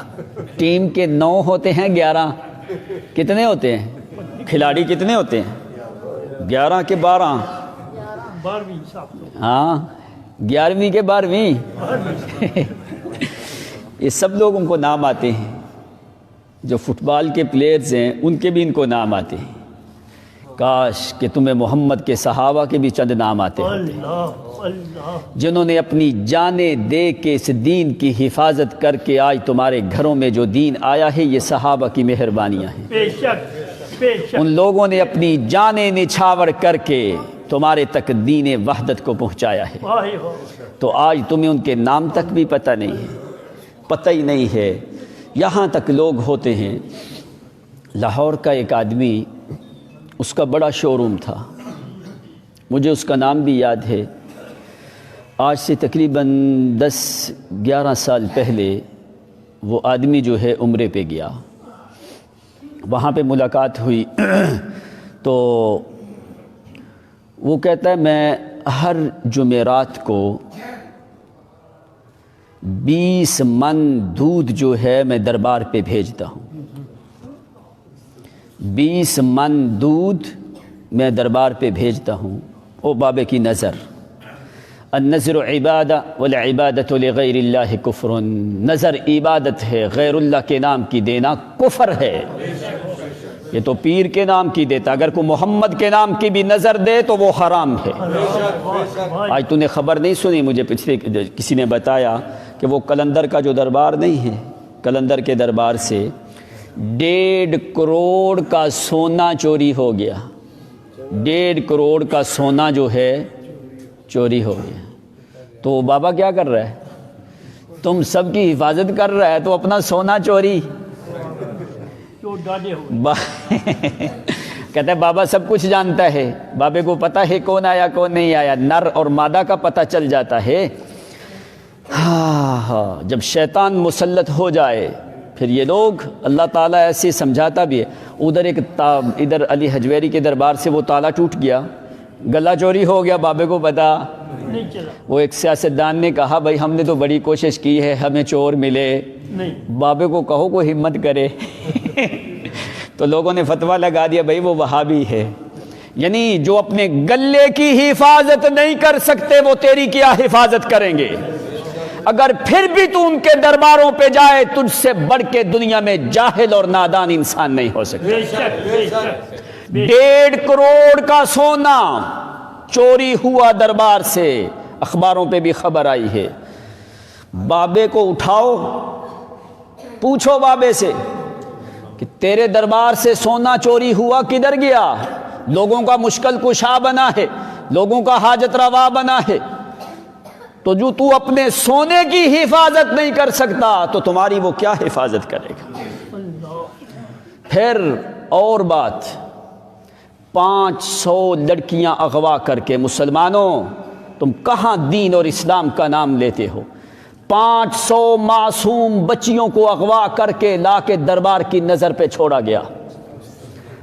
ٹیم کے 9 ہوتے ہیں، 11 کتنے ہوتے ہیں؟ کھلاڑی کتنے ہوتے ہیں؟ 11 کے 12،
12ویں صاحب،
ہاں 11ویں کے 12ویں یہ سب لوگوں کو نام آتے ہیں، جو فٹ بال کے پلیئرز ہیں ان کے بھی ان کو نام آتے ہیں۔ کاش کہ تمہیں محمد کے صحابہ کے بھی چند نام آتے ہوتے،
اللہ اللہ،
جنہوں نے اپنی جانیں دے کے اس دین کی حفاظت کر کے آج تمہارے گھروں میں جو دین آیا ہے یہ صحابہ کی مہربانیاں ہیں۔
بے شک بے شک،
ان لوگوں نے اپنی جانیں نچھاور کر کے تمہارے تک دین وحدت کو پہنچایا ہے،
واہ ہو،
تو آج تمہیں ان کے نام تک بھی پتہ نہیں ہے، پتہ ہی نہیں ہے۔ یہاں تک لوگ ہوتے ہیں، لاہور کا ایک آدمی، اس کا بڑا شو روم تھا، مجھے اس کا نام بھی یاد ہے، آج سے تقریباً 10-11 سال پہلے وہ آدمی جو ہے عمرے پہ گیا، وہاں پہ ملاقات ہوئی تو وہ کہتا ہے میں ہر جمعرات کو 20 من دودھ جو ہے میں دربار پہ بھیجتا ہوں، 20 من دودھ میں دربار پہ بھیجتا ہوں، او بابے کی نظر، النظر عبادہ والعبادۃ لغیر اللہ کفر، نظر عبادت ہے، غیر اللہ کے نام کی دینا کفر ہے۔ یہ تو پیر کے نام کی دیتا، اگر کوئی محمد کے نام کی بھی نظر دے تو وہ حرام ہے۔ آج تو نے خبر نہیں سنی، مجھے پچھلے کسی نے بتایا کہ وہ قلندر کا جو دربار نہیں ہے، قلندر کے دربار سے 1.5 کروڑ کا سونا چوری ہو گیا۔ 1.5 کروڑ کا سونا جو ہے چوری ہو گیا۔ تو بابا کیا کر رہا ہے؟ تم سب کی حفاظت کر رہا ہے تو اپنا سونا چوری کہتا ہے بابا سب کچھ جانتا ہے، بابے کو پتہ ہے کون آیا کون نہیں آیا، نر اور مادہ کا پتہ چل جاتا ہے۔ ہاں جب شیطان مسلط ہو جائے پھر یہ لوگ، اللہ تعالیٰ ایسے سمجھاتا بھی ہے۔ ادھر علی حجویری کے دربار سے وہ تالا ٹوٹ گیا، گلا چوری ہو گیا، بابے کو پتا
نہیں چلا۔
وہ ایک سیاستدان نے کہا بھائی ہم نے تو بڑی کوشش کی ہے، ہمیں چور ملے
نہیں،
بابے کو کہو کوئی ہمت کرے تو لوگوں نے فتویٰ لگا دیا بھائی وہ وہابی ہے۔ یعنی جو اپنے گلے کی حفاظت نہیں کر سکتے وہ تیری کیا حفاظت کریں گے؟ اگر پھر بھی تو ان کے درباروں پہ جائے، تجھ سے بڑھ کے دنیا میں جاہل اور نادان انسان نہیں ہو سکتا۔
بے شک بے شک۔
1.5 کروڑ کا سونا چوری ہوا دربار سے، اخباروں پہ بھی خبر آئی ہے۔ بابے کو اٹھاؤ، پوچھو بابے سے کہ تیرے دربار سے سونا چوری ہوا کدھر گیا؟ لوگوں کا مشکل کشا بنا ہے، لوگوں کا حاجت روا بنا ہے، تو جو تو اپنے سونے کی حفاظت نہیں کر سکتا تو تمہاری وہ کیا حفاظت کرے گا؟ پھر اور بات، 500 لڑکیاں اغوا کر کے، مسلمانوں تم کہاں دین اور اسلام کا نام لیتے ہو؟ 500 معصوم بچیوں کو اغوا کر کے لا کے دربار کی نظر پہ چھوڑا گیا۔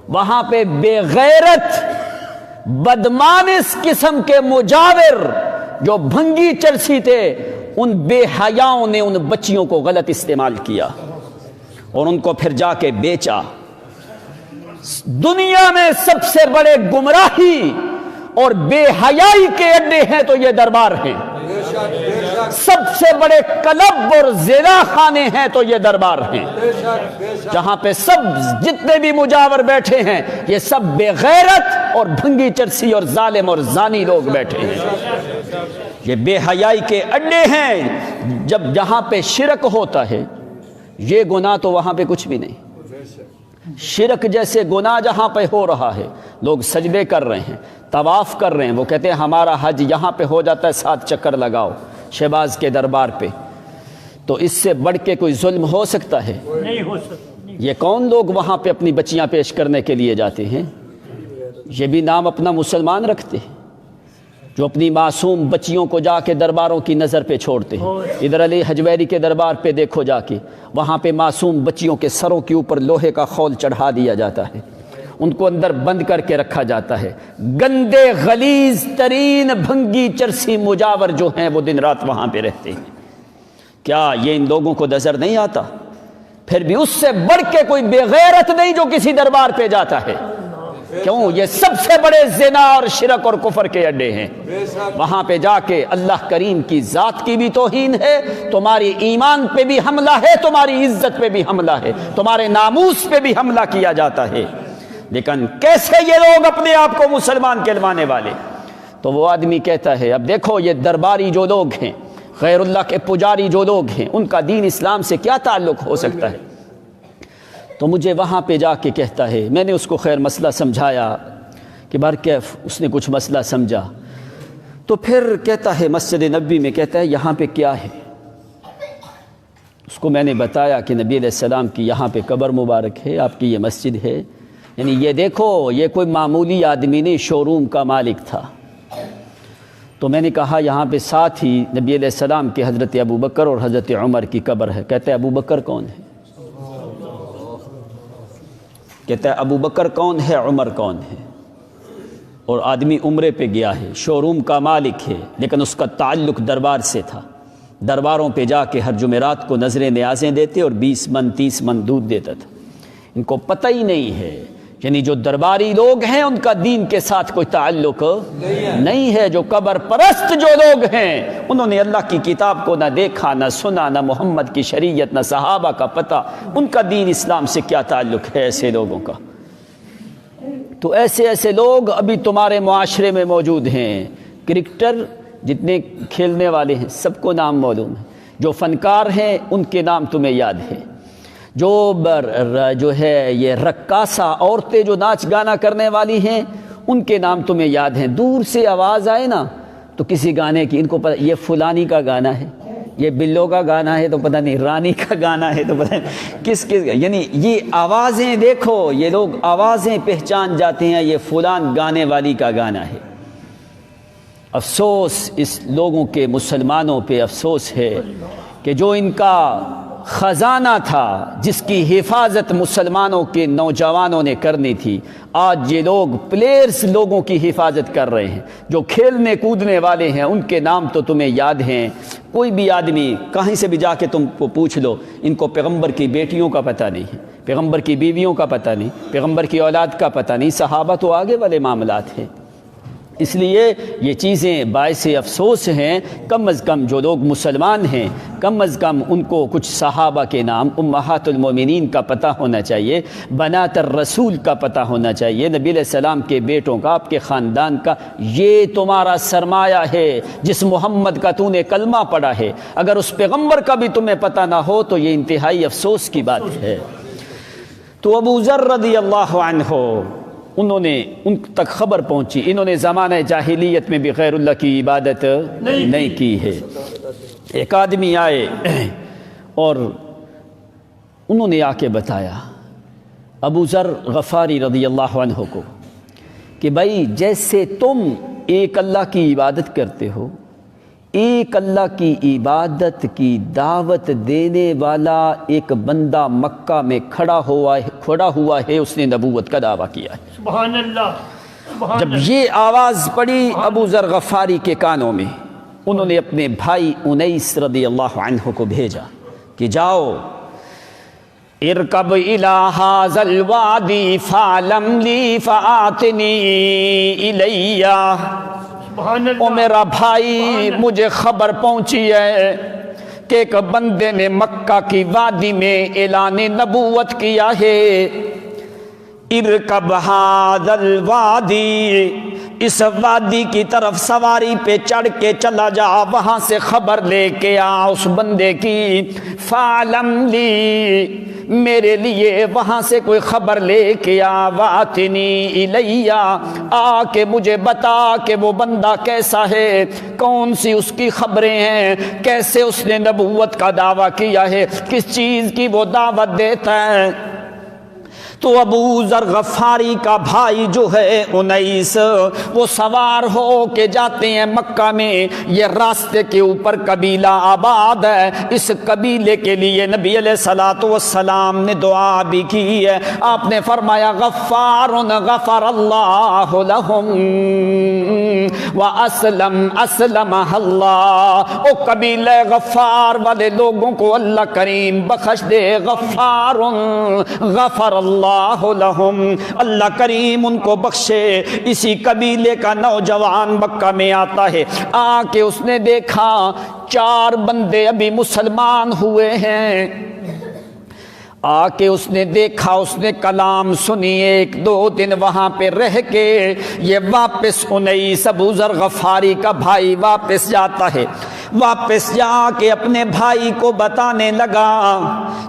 وہاں پہ بے غیرت بدمانس قسم کے مجاور جو بھنگی چرسی تھے، ان بے حیاؤں نے ان بچیوں کو غلط استعمال کیا اور ان کو پھر جا کے بیچا۔ دنیا میں سب سے بڑے گمراہی اور بے حیائی کے اڈے ہیں تو یہ دربار ہیں، سب سے بڑے کلب اور زنا خانے ہیں تو یہ دربار ہیں، جہاں پہ سب جتنے بھی مجاور بیٹھے ہیں یہ سب بے غیرت اور بھنگی چرسی اور ظالم اور زانی لوگ بیٹھے ہیں۔ یہ بے حیائی کے اڈے ہیں۔ جب جہاں پہ شرک ہوتا ہے، یہ گناہ تو وہاں پہ کچھ بھی نہیں۔ شرک جیسے گناہ جہاں پہ ہو رہا ہے، لوگ سجدے کر رہے ہیں، طواف کر رہے ہیں، وہ کہتے ہیں ہمارا حج یہاں پہ ہو جاتا ہے، 7 چکر لگاؤ شہباز کے دربار پہ، تو اس سے بڑھ کے کوئی ظلم ہو سکتا ہے؟
نہیں ہو سکتا۔
یہ کون لوگ وہاں پہ اپنی بچیاں پیش کرنے کے لیے جاتے ہیں؟ یہ بھی نام اپنا مسلمان رکھتے ہیں، جو اپنی معصوم بچیوں کو جا کے درباروں کی نظر پہ چھوڑتے ہیں۔ ادھر علی حجویری کے دربار پہ دیکھو جا کے، وہاں پہ معصوم بچیوں کے سروں کے اوپر لوہے کا خول چڑھا دیا جاتا ہے، ان کو اندر بند کر کے رکھا جاتا ہے۔ گندے غلیظ ترین بھنگی چرسی مجاور جو ہیں وہ دن رات وہاں پہ رہتے ہیں۔ کیا یہ ان لوگوں کو نظر نہیں آتا؟ پھر بھی اس سے بڑھ کے کوئی بے غیرت نہیں جو کسی دربار پہ جاتا ہے۔ کیوں؟ یہ سب سے بڑے زنا اور شرک اور کفر کے اڈے ہیں۔ وہاں پہ جا کے اللہ کریم کی ذات کی بھی توہین ہے، تمہاری ایمان پہ بھی حملہ ہے، تمہاری عزت پہ بھی حملہ ہے، تمہارے ناموس پہ بھی حملہ کیا جاتا ہے۔ لیکن کیسے یہ لوگ اپنے آپ کو مسلمان کہلوانے والے؟ تو وہ آدمی کہتا ہے اب دیکھو یہ درباری جو لوگ ہیں، غیر اللہ کے پجاری جو لوگ ہیں، ان کا دین اسلام سے کیا تعلق ہو سکتا ہے؟ تو مجھے وہاں پہ جا کے کہتا ہے، میں نے اس کو خیر مسئلہ سمجھایا کہ برکیف اس نے کچھ مسئلہ سمجھا، تو پھر کہتا ہے مسجد نبوی میں کہتا ہے یہاں پہ کیا ہے؟ اس کو میں نے بتایا کہ نبی علیہ السلام کی یہاں پہ قبر مبارک ہے، آپ کی یہ مسجد ہے۔ یعنی یہ دیکھو یہ کوئی معمولی آدمی نہیں، شو روم کا مالک تھا۔ تو میں نے کہا یہاں پہ ساتھ ہی نبی علیہ السلام کے حضرت ابو بکر اور حضرت عمر کی قبر ہے۔ کہتے ہیں ابو بکر کون ہے؟ کہتا ہے ابو بکر کون ہے، عمر کون ہے؟ اور آدمی عمرے پہ گیا ہے، شو روم کا مالک ہے، لیکن اس کا تعلق دربار سے تھا۔ درباروں پہ جا کے ہر جمعرات کو نظریں نیازیں دیتے اور 20 من 30 من دودھ دیتا تھا۔ ان کو پتہ ہی نہیں ہے یعنی جو درباری لوگ ہیں ان کا دین کے ساتھ کوئی تعلق نہیں ہے. جو قبر پرست جو لوگ ہیں انہوں نے اللہ کی کتاب کو نہ دیکھا نہ سنا، نہ محمد کی شریعت، نہ صحابہ کا پتہ، ان کا دین اسلام سے کیا تعلق ہے ایسے لوگوں کا؟ تو ایسے لوگ ابھی تمہارے معاشرے میں موجود ہیں. کرکٹر جتنے کھیلنے والے ہیں سب کو نام معلوم ہے، جو فنکار ہیں ان کے نام تمہیں یاد ہے، جو ہے یہ رقاصہ عورتیں جو ناچ گانا کرنے والی ہیں ان کے نام تمہیں یاد ہیں. دور سے آواز آئے نا تو کسی گانے کی ان کو پتہ یہ فلانی کا گانا ہے، یہ بلو کا گانا ہے تو پتہ نہیں، رانی کا گانا ہے تو پتہ نہیں کس یعنی یہ آوازیں دیکھو، یہ لوگ آوازیں پہچان جاتے ہیں یہ فلان گانے والی کا گانا ہے. افسوس اس لوگوں کے، مسلمانوں پہ افسوس ہے کہ جو ان کا خزانہ تھا، جس کی حفاظت مسلمانوں کے نوجوانوں نے کرنی تھی، آج یہ لوگ پلیئرز لوگوں کی حفاظت کر رہے ہیں. جو کھیلنے کودنے والے ہیں ان کے نام تو تمہیں یاد ہیں. کوئی بھی آدمی کہیں سے بھی جا کے تم کو پوچھ لو، ان کو پیغمبر کی بیٹیوں کا پتہ نہیں ہے، پیغمبر کی بیویوں کا پتہ نہیں، پیغمبر کی اولاد کا پتہ نہیں. صحابہ تو آگے والے معاملات ہیں. اس لیے یہ چیزیں باعث افسوس ہیں. کم از کم جو لوگ مسلمان ہیں کم از کم ان کو کچھ صحابہ کے نام، امہات المومنین کا پتہ ہونا چاہیے، بنات الرسول کا پتہ ہونا چاہیے، نبی علیہ السلام کے بیٹوں کا، آپ کے خاندان کا. یہ تمہارا سرمایہ ہے. جس محمد کا تو نے کلمہ پڑھا ہے اگر اس پیغمبر کا بھی تمہیں پتہ نہ ہو تو یہ انتہائی افسوس کی بات ہے. تو ابو ذر رضی اللہ عنہ انہوں نے ان تک خبر پہنچی، انہوں نے زمانہ جاہلیت میں بھی غیر اللہ کی عبادت نہیں کی ہے. ایک آدمی آئے اور انہوں نے آ کے بتایا ابو ذر غفاری رضی اللہ عنہ کو کہ بھائی جیسے تم ایک اللہ کی عبادت کرتے ہو، ایک اللہ کی عبادت کی دعوت دینے والا ایک بندہ مکہ میں کھڑا ہوا ہے، اس نے نبوت کا دعویٰ کیا ہے.
سبحان اللہ.
جب یہ آواز پڑی ابو ذر غفاری کے کانوں میں، انہوں نے اپنے بھائی انیس رضی اللہ عنہ کو بھیجا کہ جاؤ ارکب الی ھذا الوادی فعلم لی فآتنی الیہ. او میرا بھائی مجھے خبر پہنچی ہے کہ ایک بندے نے مکہ کی وادی میں اعلان نبوت کیا ہے. ارکب ھذا الوادی، اس وادی کی طرف سواری پہ چڑھ کے چلا جا، وہاں سے خبر لے کے آ اس بندے کی. فعلم لی، میرے لیے وہاں سے کوئی خبر لے کے آ. واتنی الیہ، آ کے مجھے بتا کہ وہ بندہ کیسا ہے، کون سی اس کی خبریں ہیں، کیسے اس نے نبوت کا دعویٰ کیا ہے، کس چیز کی وہ دعوت دیتا ہے. تو ابو ذر غفاری کا بھائی جو ہے انیس، وہ سوار ہو کے جاتے ہیں مکہ میں. یہ راستے کے اوپر قبیلہ آباد ہے، اس قبیلے کے لیے نبی علیہ الصلوۃ والسلام نے دعا بھی کی ہے. آپ نے فرمایا غفار غفر اللہ لہم واسلم اللہ. او قبیلہ غفار والے لوگوں کو اللہ کریم بخش دے. غفار غفر اللہ لہم، اللہ کریم ان کو بخشے. اسی قبیلے کا نوجوان مکہ میں آتا ہے. آ کے اس نے دیکھا 4 بندے ابھی مسلمان ہوئے ہیں. آ کے اس نے دیکھا، اس نے کلام سنی، 1-2 دن وہاں پہ رہ کے یہ واپس انیس ابو ذر غفاری کا بھائی واپس جاتا ہے. واپس جا کے اپنے بھائی کو بتانے لگا،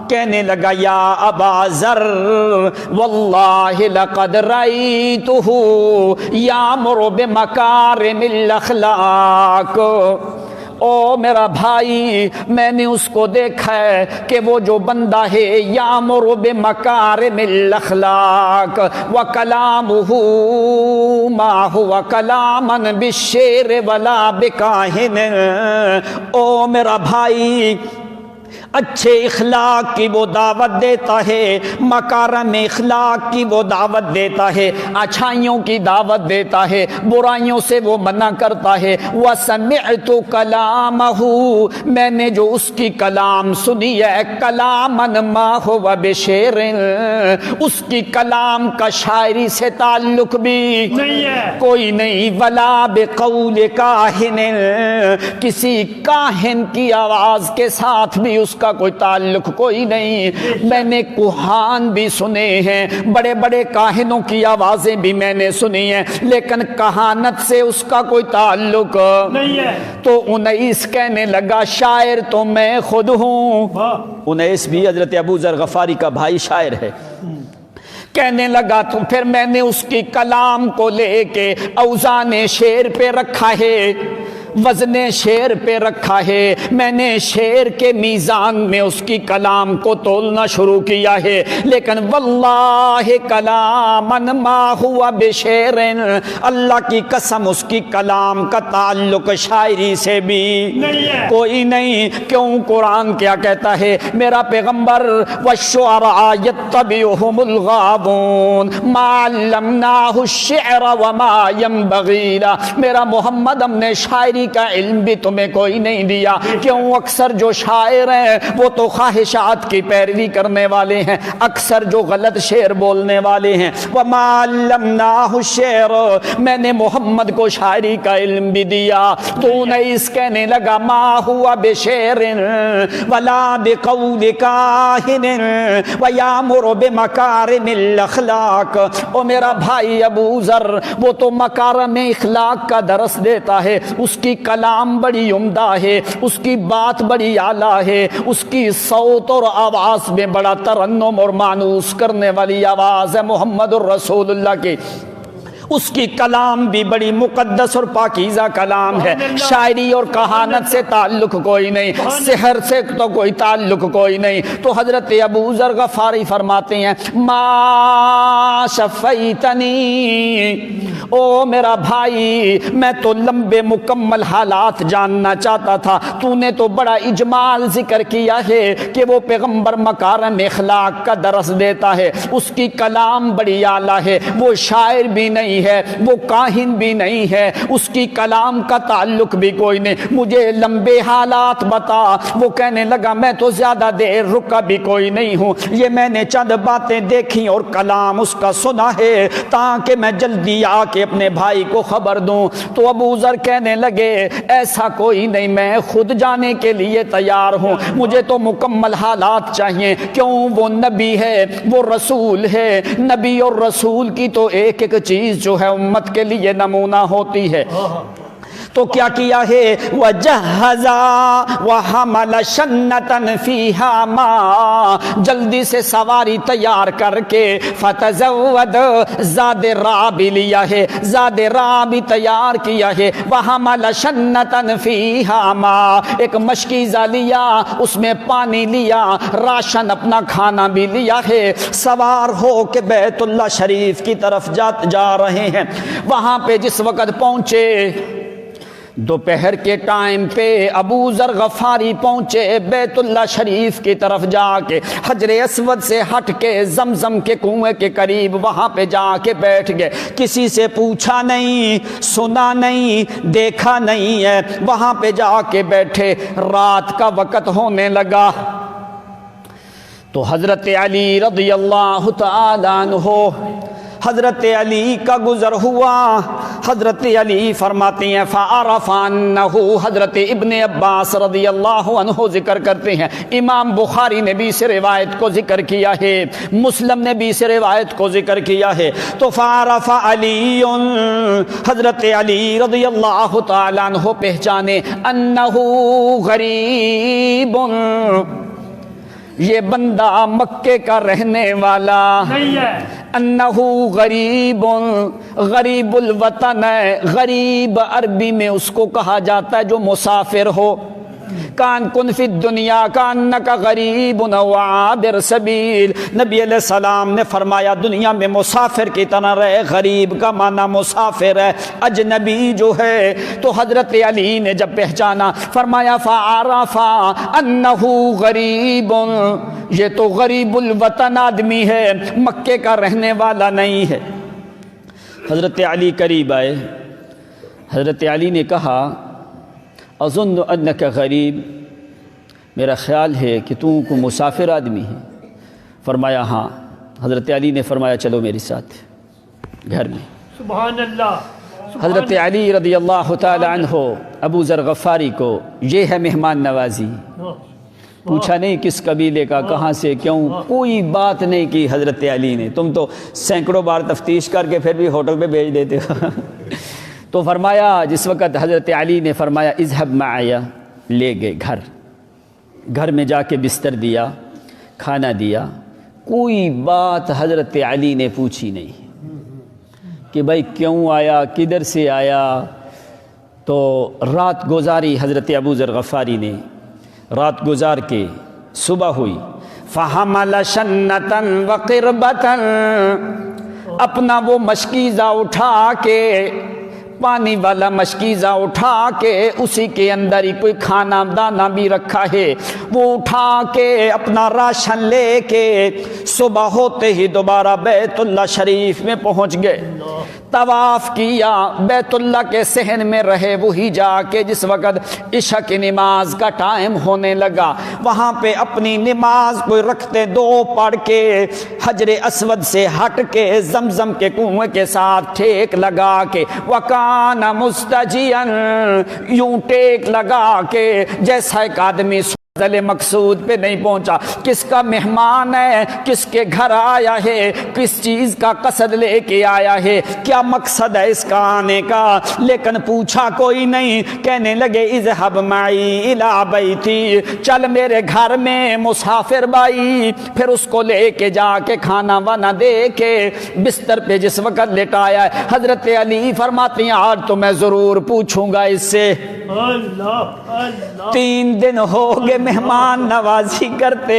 کہنے لگا یا ابا ذر واللہ لقد رأیتہ یامر بمکارم الاخلاق. او میرا بھائی، میں نے اس کو دیکھا ہے کہ وہ جو بندہ ہے یامر بمکارم الاخلاق وکلامہ ما ہوا کلاما بالشعر ولا بکاہن. او میرا بھائی، اچھے اخلاق کی وہ دعوت دیتا ہے، مکارم اخلاق کی وہ دعوت دیتا ہے، اچھائیوں کی دعوت دیتا ہے، برائیوں سے وہ منع کرتا ہے۔ وَسَمِعْتُ كَلَامَهُ، میں نے جو اس کی کلام سنی ہے، کلامًا مَا هُوَ بِشِعْرٍ، اس کی کلام کا شاعری سے تعلق بھی
نہیں ہے،
کوئی نہیں، وَلَا بِقَوْلِ كَاهِنٍ، کسی کاہن کی آواز کے ساتھ بھی اس کا کوئی تعلق کوئی نہیں۔ میں نے کوہان بھی سنے ہیں، بڑے بڑے کاہنوں کی آوازیں بھی میں نے سنی ہیں، لیکن کہانت سے اس کا کوئی تعلق
نہیں ہے۔
تو انیس کہنے لگا شاعر تو میں خود ہوں۔
واہ،
انیس بھی حضرت ابو ذر غفاری کا بھائی شاعر ہے۔ کہنے لگا تو پھر میں نے اس کی کلام کو لے کے اوزان شعر پہ رکھا ہے، وزن شعر پہ رکھا ہے، میں نے شعر کے میزان میں اس کی کلام کو تولنا شروع کیا ہے، لیکن واللہ کلامًا ما ہوا بشعر، اللہ کی قسم اس کی کلام کا تعلق شاعری سے بھی
نہیں ہے۔
کوئی نہیں۔ کیوں؟ قرآن کیا کہتا ہے؟ میرا پیغمبر والشعراء یتبعہم الغاوون ما علمناہ الشعر وما ينبغی لہ، میرا محمد ہم نے شاعری کا علم بھی تمہیں کوئی نہیں دیا۔ کیوں؟ اکثر جو شاعر ہیں وہ تو خواہشات کی پیروی کرنے والے ہیں، اکثر جو غلط شعر بولنے والے ہیں۔ وما علمناہ الشعر، میں نے محمد کو شاعری کا علم بھی دیا۔ تو انیس کہنے لگا ما ہوا بشعر ولا بقول کاہن ویامر بمکارم الاخلاق، او میرا بھائی ابو ذر وہ تو مکارم اخلاق کا درس دیتا ہے، اس کی کلام بڑی عمدہ ہے، اس کی بات بڑی اعلیٰ ہے، اس کی صوت اور آواز میں بڑا ترنم اور مانوس کرنے والی آواز ہے محمد الرسول اللہ کی، اس کی کلام بھی بڑی مقدس اور پاکیزہ کلام ہے، شاعری اور کہانت سے تعلق کوئی نہیں، سحر سے تو کوئی تعلق کوئی نہیں۔ تو حضرت ابو ذر غفاری فرماتے ہیں ما شفیتنی، او میرا بھائی میں تو لمبے مکمل حالات جاننا چاہتا تھا، تو نے تو بڑا اجمال ذکر کیا ہے کہ وہ پیغمبر مکارم اخلاق کا درس دیتا ہے، اس کی کلام بڑی اعلیٰ ہے، وہ شاعر بھی نہیں ہے، وہ کاہن بھی نہیں ہے، اس کی کلام کا تعلق بھی کوئی نہیں، مجھے لمبے حالات بتا۔ وہ کہنے لگا میں تو زیادہ دیر رکا بھی کوئی نہیں ہوں، یہ میں نے چند باتیں دیکھی اور کلام اس کا سنا ہے تاکہ میں جلدی آ کے اپنے بھائی کو خبر دوں۔ تو ابو ذر کہنے لگے ایسا کوئی نہیں، میں خود جانے کے لیے تیار ہوں، مجھے تو مکمل حالات چاہیے۔ کیوں؟ وہ نبی ہے، وہ رسول ہے، نبی اور رسول کی تو ایک ایک چیز جو ہے امت کے لیے نمونہ ہوتی ہے۔ تو کیا کیا ہے؟ وَجَهَّزَا وَحَمَلَ شَنَّةً فِيهَا مَاء، جلدی سے سواری تیار کر کے فَتَزَوَّدَ، زاد راہ بھی لیا ہے، زاد راہ بھی تیار کیا ہے، وَحَمَلَ شَنَّةً فِيهَا مَاء، ایک مشکیزہ لیا، اس میں پانی لیا، راشن اپنا کھانا بھی لیا ہے، سوار ہو کے بیت اللہ شریف کی طرف جا رہے ہیں۔ وہاں پہ جس وقت پہنچے دوپہر کے ٹائم پہ ابو ذر غفاری پہنچے بیت اللہ شریف کی طرف، جا کے حجر اسود سے ہٹ کے زمزم کے کنویں کے قریب وہاں پہ جا کے بیٹھ گئے، کسی سے پوچھا نہیں، سنا نہیں، دیکھا نہیں ہے، وہاں پہ جا کے بیٹھے۔ رات کا وقت ہونے لگا تو حضرت علی رضی اللہ تعالیٰ عنہ، حضرت علی کا گزر ہوا۔ حضرت علی فرماتے ہیں فَعَرَفَ أَنَّهُ، حضرت ابن عباس رضی اللہ عنہ ذکر کرتے ہیں، امام بخاری نے بھی اس روایت کو ذکر کیا ہے، مسلم نے بھی اس روایت کو ذکر کیا ہے۔ تو فَعَرَفَ عَلِيٌّ، حضرت علی رضی اللہ تعالیٰ عنہ پہچانے أَنَّهُ غَرِيبٌ، یہ بندہ مکے کا رہنے والا
نہیں ہے،
انہو غریب، غریب الوطن ہے، غریب عربی میں اس کو کہا جاتا ہے جو مسافر ہو۔ کان کن فی الدنیا کانک غریب او عابر سبیل، نبی علیہ السلام نے فرمایا دنیا میں مسافر کی طرح رہے، غریب کا معنی مسافر ہے، اجنبی جو ہے۔ تو حضرت علی نے جب پہچانا فرمایا فعرف انہ غریب، یہ تو غریب الوطن آدمی ہے، مکے کا رہنے والا نہیں ہے۔ حضرت علی قریب آئے، حضرت علی نے کہا اظن انک غریب، میرا خیال ہے کہ تو کو مسافر آدمی ہے۔ فرمایا ہاں۔ حضرت علی نے فرمایا چلو میرے ساتھ گھر میں۔
سبحان اللہ۔
حضرت علی رضی اللہ تعالی عنہ ابو ذر غفاری کو یہ ہے مہمان نوازی۔ پوچھا نہیں کس قبیلے کا، کہاں سے، کیوں، کوئی بات نہیں کی حضرت علی نے۔ تم تو سینکڑوں بار تفتیش کر کے پھر بھی ہوٹل پہ بھیج دیتے ہو۔ تو فرمایا جس وقت حضرت علی نے فرمایا اذهب معي، لے گئے گھر میں جا کے بستر دیا، کھانا دیا، کوئی بات حضرت علی نے پوچھی نہیں کہ بھائی کیوں آیا، کدھر سے آیا۔ تو رات گزاری حضرت ابو ذر غفاری نے، رات گزار کے صبح ہوئی، فحمل شنتا وقربتا، اپنا وہ مشکیزہ اٹھا کے، پانی والا مشکیزہ اٹھا کے، اسی کے اندر ہی کوئی کھانا دانا بھی رکھا ہے، وہ اٹھا کے اپنا راشن لے کے صبح ہوتے ہی دوبارہ بیت اللہ شریف میں پہنچ گئے، طواف کیا، بیت اللہ کے صحن میں رہے، وہی جا کے جس وقت عشاء کی نماز کا ٹائم ہونے لگا وہاں پہ اپنی نماز کوئی رکھتے دو پڑھ کے حجر اسود سے ہٹ کے زمزم کے کنویں کے ساتھ ٹھیک لگا کے، وکان مستجیان، یوں ٹیک لگا کے جیسا ایک آدمی منزل مقصود پہ نہیں پہنچا، کس کا مہمان ہے، کس کے گھر آیا ہے، کس چیز کا قصد لے کے آیا ہے، کیا مقصد ہے اس کا آنے کا، لیکن پوچھا کوئی نہیں۔ کہنے لگے اذهب معي الى بیتی، چل میرے گھر میں مسافر بھائی۔ پھر اس کو لے کے جا کے کھانا وانا دے کے بستر پہ جس وقت لٹایا ہے، حضرت علی فرماتے ہیں آج تو میں ضرور پوچھوں گا اس سے۔
اللہ اللہ،
3 دن ہو گئے مہمان نوازی کرتے،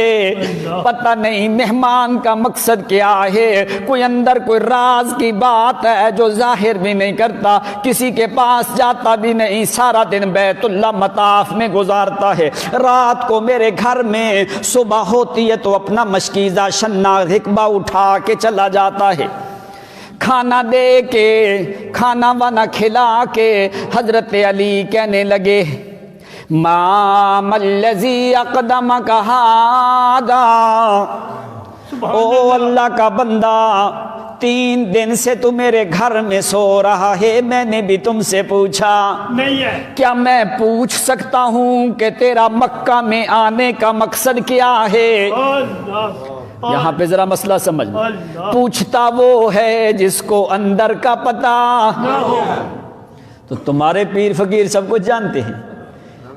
پتہ نہیں مہمان کا مقصد کیا ہے، کوئی اندر کوئی راز کی بات ہے جو ظاہر بھی نہیں کرتا، کسی کے پاس جاتا بھی نہیں، سارا دن بیت اللہ مطاف میں گزارتا ہے، رات کو میرے گھر میں صبح ہوتی ہے تو اپنا مشکیزہ شنا رکبہ اٹھا کے چلا جاتا ہے، کھانا دے کے کھانا وانا کھلا کے حضرت علی کہنے لگے ما الذی اقدمک ھذا، او اللہ کا بندہ 3 دن سے تو میرے گھر میں سو رہا ہے، میں نے بھی تم سے پوچھا
نہیں ہے،
کیا میں پوچھ سکتا ہوں کہ تیرا مکہ میں آنے کا مقصد کیا ہے؟
اللہ،
یہاں پہ ذرا مسئلہ سمجھ لو،
اللہ،
پوچھتا وہ ہے جس کو اندر کا پتہ
نہ ہو۔
تو تمہارے پیر فقیر سب کچھ جانتے ہیں،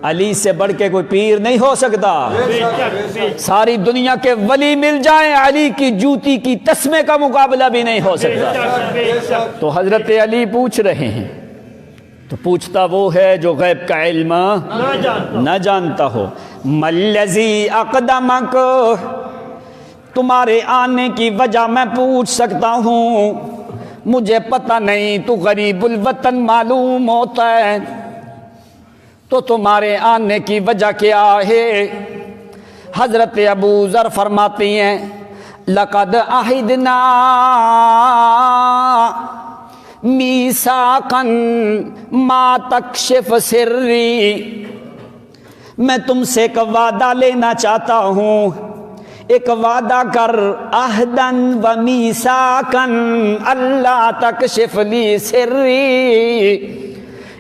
علی سے بڑھ کے کوئی پیر نہیں ہو سکتا،
بے شک، بے شک،
ساری دنیا کے ولی مل جائیں علی کی جوتی کی تسمے کا مقابلہ بھی نہیں ہو
بے
سکتا۔
شک، بے شک،
تو حضرت علی پوچھ رہے ہیں، تو پوچھتا وہ ہے جو غیب کا علم
نہ جانتا،
نہ جانتا ہو۔ ملذی اقدمک، تمہارے آنے کی وجہ میں پوچھ سکتا ہوں، مجھے پتہ نہیں، تو غریب الوطن معلوم ہوتا ہے، تو تمہارے آنے کی وجہ کیا ہے؟ حضرت ابو ذر فرماتی ہیں لقد عہدنا میثاقا ما تکشف سری، میں تم سے ایک وعدہ لینا چاہتا ہوں، ایک وعدہ کر، عہدن و میثاقا اللہ تکشف لی سری،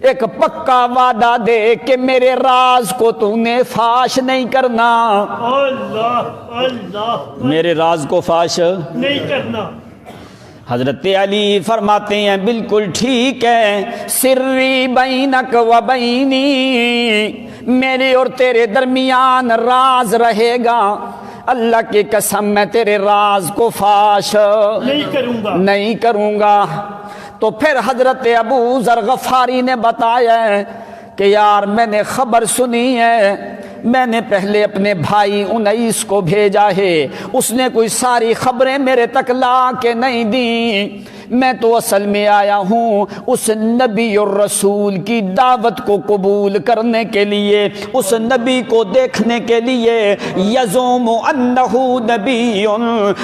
ایک پکا وعدہ دے کہ میرے راز کو تو نے فاش نہیں کرنا،
اللہ اللہ،
میرے راز کو فاش
نہیں کرنا۔
حضرت علی فرماتے ہیں بالکل ٹھیک ہے، سری بینک و بینی، میرے اور تیرے درمیان راز رہے گا، اللہ کی قسم میں تیرے راز کو فاش
نہیں کروں گا،
نہیں کروں گا۔ تو پھر حضرت ابو ذر غفاری نے بتایا ہے کہ یار میں نے خبر سنی ہے میں نے پہلے اپنے بھائی انیس کو بھیجا ہے، اس نے کوئی ساری خبریں میرے تک لا کے نہیں دی، میں تو اصل میں آیا ہوں اس نبی اور رسول کی دعوت کو قبول کرنے کے لیے، اس نبی کو دیکھنے کے لیے، یزوم انہ نبی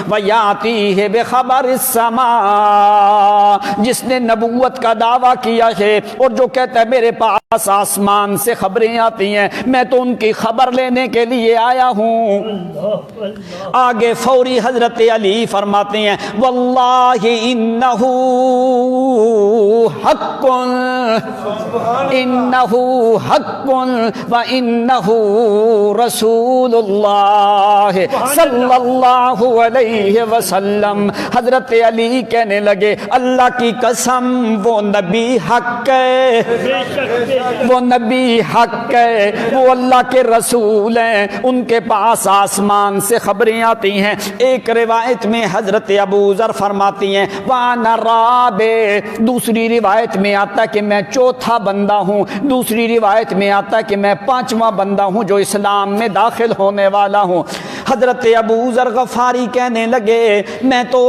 ویاتیہ بخبر السماء، جس نے نبوت کا دعویٰ کیا ہے اور جو کہتا ہے میرے پاس آسمان سے خبریں آتی ہیں، میں تو ان کی خبر لینے کے لیے آیا ہوں۔ آگے فوری حضرت علی فرماتے ہیں واللہ انہ حق، انہ حق وانہ رسول اللہ صلی اللہ علیہ وسلم۔ حضرت علی کہنے لگے اللہ کی قسم وہ نبی حق ہے، وہ نبی حق ہے، وہ اللہ کے رسول ہیں، ان کے پاس آسمان سے خبریں آتی ہیں۔ ایک روایت میں حضرت ابو ذر فرماتی ہیں وَأَنَا رَابِعُ، دوسری روایت میں آتا ہے کہ میں چوتھا بندہ ہوں، دوسری روایت میں آتا ہے کہ میں پانچواں بندہ ہوں جو اسلام میں داخل ہونے والا ہوں۔ حضرت ابو ذر غفاری کہنے لگے میں تو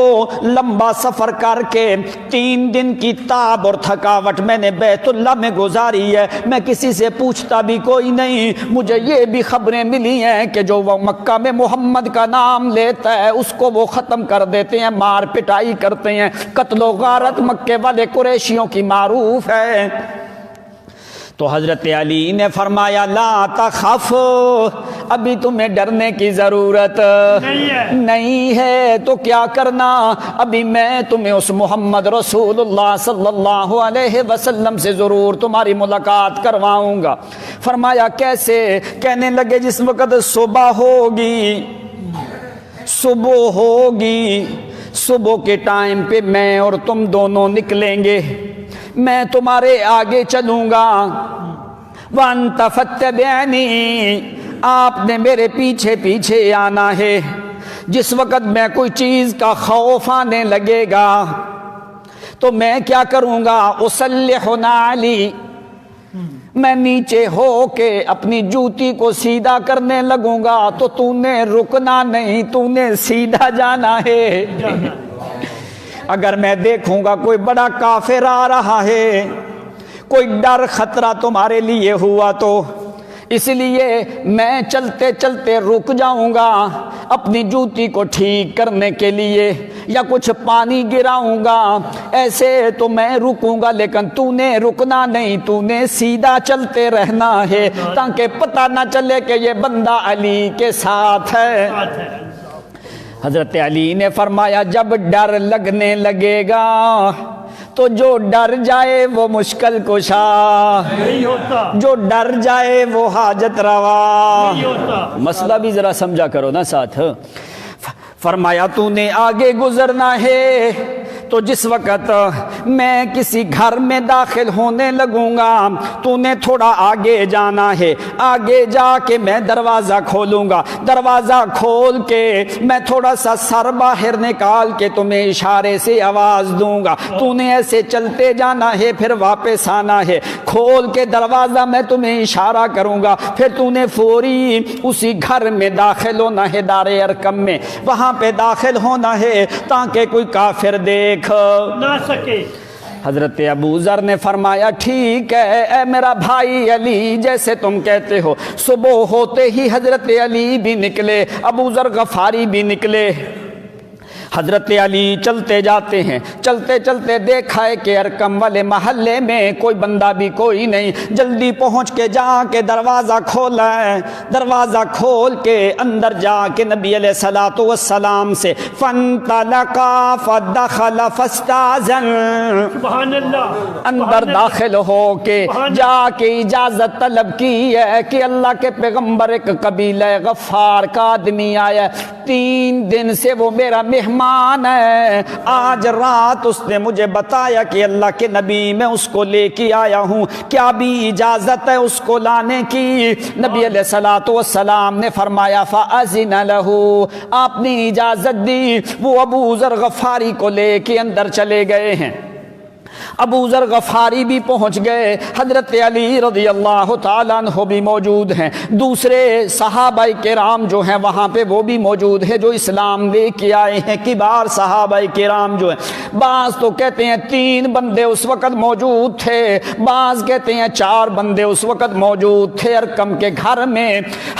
لمبا سفر کر کے 3 دن کی تاب اور تھکاوٹ میں نے بیت اللہ میں گزاری ہے، میں کسی سے پوچھتا بھی کوئی نہیں، مجھے یہ بھی خبریں ملی ہیں کہ جو وہ مکہ میں محمد کا نام لیتا ہے اس کو وہ ختم کر دیتے ہیں، مار پٹائی کرتے ہیں، قتل و غارت مکے والے قریشیوں کی معروف ہے۔ تو حضرت علی نے فرمایا لا تخف، ابھی تمہیں ڈرنے کی ضرورت نہیں ہے، تو کیا کرنا، ابھی میں تمہیں اس محمد رسول اللہ صلی اللہ علیہ وسلم سے ضرور تمہاری ملاقات کرواؤں گا۔ فرمایا کیسے؟ کہنے لگے جس وقت صبح ہوگی، صبح ہوگی، صبح کے ٹائم پہ میں اور تم دونوں نکلیں گے، میں تمہارے آگے چلوں گا، وَأَنْتَ فَاتَّبِعْنِي، آپ نے میرے پیچھے پیچھے آنا ہے۔ جس وقت میں کوئی چیز کا خوف آنے لگے گا تو میں کیا کروں گا، اصلح نعلی، میں نیچے ہو کے اپنی جوتی کو سیدھا کرنے لگوں گا، تو تو نے رکنا نہیں، تو نے سیدھا جانا ہے۔ اگر میں دیکھوں گا کوئی بڑا کافر آ رہا ہے، کوئی ڈر خطرہ تمہارے لیے ہوا تو اس لیے میں چلتے چلتے رک جاؤں گا اپنی جوتی کو ٹھیک کرنے کے لیے، یا کچھ پانی گراؤں گا، ایسے تو میں رکوں گا، لیکن تو نے رکنا نہیں، تو نے سیدھا چلتے رہنا ہے تاکہ پتہ نہ چلے کہ یہ بندہ علی کے ساتھ ہے۔ حضرت علی نے فرمایا جب ڈر لگنے لگے گا تو جو ڈر جائے وہ مشکل کشا، جو ڈر جائے وہ حاجت روا۔ مسئلہ بھی ذرا سمجھا کرو نا ساتھ۔ فرمایا تو نے آگے گزرنا ہے، تو جس وقت میں کسی گھر میں داخل ہونے لگوں گا تو نے تھوڑا آگے جانا ہے، آگے جا کے میں دروازہ کھولوں گا، دروازہ کھول کے میں تھوڑا سا سر باہر نکال کے تمہیں اشارے سے آواز دوں گا، تو نے ایسے چلتے جانا ہے، پھر واپس آنا ہے، کھول کے دروازہ میں تمہیں اشارہ کروں گا، پھر تو نے فوری اسی گھر میں داخل ہونا ہے، دار ارقم میں، وہاں پہ داخل ہونا ہے تاکہ کوئی کافر دیکھ نہ سکے۔ حضرت ابو ذر نے فرمایا ٹھیک ہے اے میرا بھائی علی، جیسے تم کہتے ہو۔ صبح ہوتے ہی حضرت علی بھی نکلے، ابو ذر غفاری بھی نکلے۔ حضرت علی چلتے جاتے ہیں، چلتے چلتے دیکھا ہے کہ ارقم والے محلے میں کوئی بندہ بھی کوئی نہیں، جلدی پہنچ کے جا کے دروازہ کھولا ہے، دروازہ کھول کے اندر جا کے نبی علیہ الصلوۃ والسلام سے فانطلقا فدخل فاستاذن، سبحان اللہ، اندر داخل ہو کے جا کے اجازت طلب کی ہے کہ اللہ کے پیغمبر ایک قبیلہ غفار کا آدمی آیا، 3 دن سے وہ میرا مہمان ہے، آج رات اس نے مجھے بتایا کہ اللہ کے نبی میں اس کو لے کے آیا ہوں، کیا بھی اجازت ہے اس کو لانے کی؟ نبی علیہ الصلوۃ والسلام نے فرمایا فأذن له، آپ نے اجازت دی، وہ ابو ذر غفاری کو لے کے اندر چلے گئے ہیں۔ ابو ذر غفاری بھی پہنچ گئے، حضرت علی رضی اللہ تعالیٰ عنہ بھی موجود ہیں، دوسرے صحابہ کرام جو ہیں وہاں پہ وہ بھی موجود ہیں جو اسلام لے کے آئے ہیں، کبار صحابہ کرام جو ہیں۔ بعض تو کہتے ہیں 3 بندے اس وقت موجود تھے، بعض کہتے ہیں 4 بندے اس وقت موجود تھے۔ ارقم کے گھر میں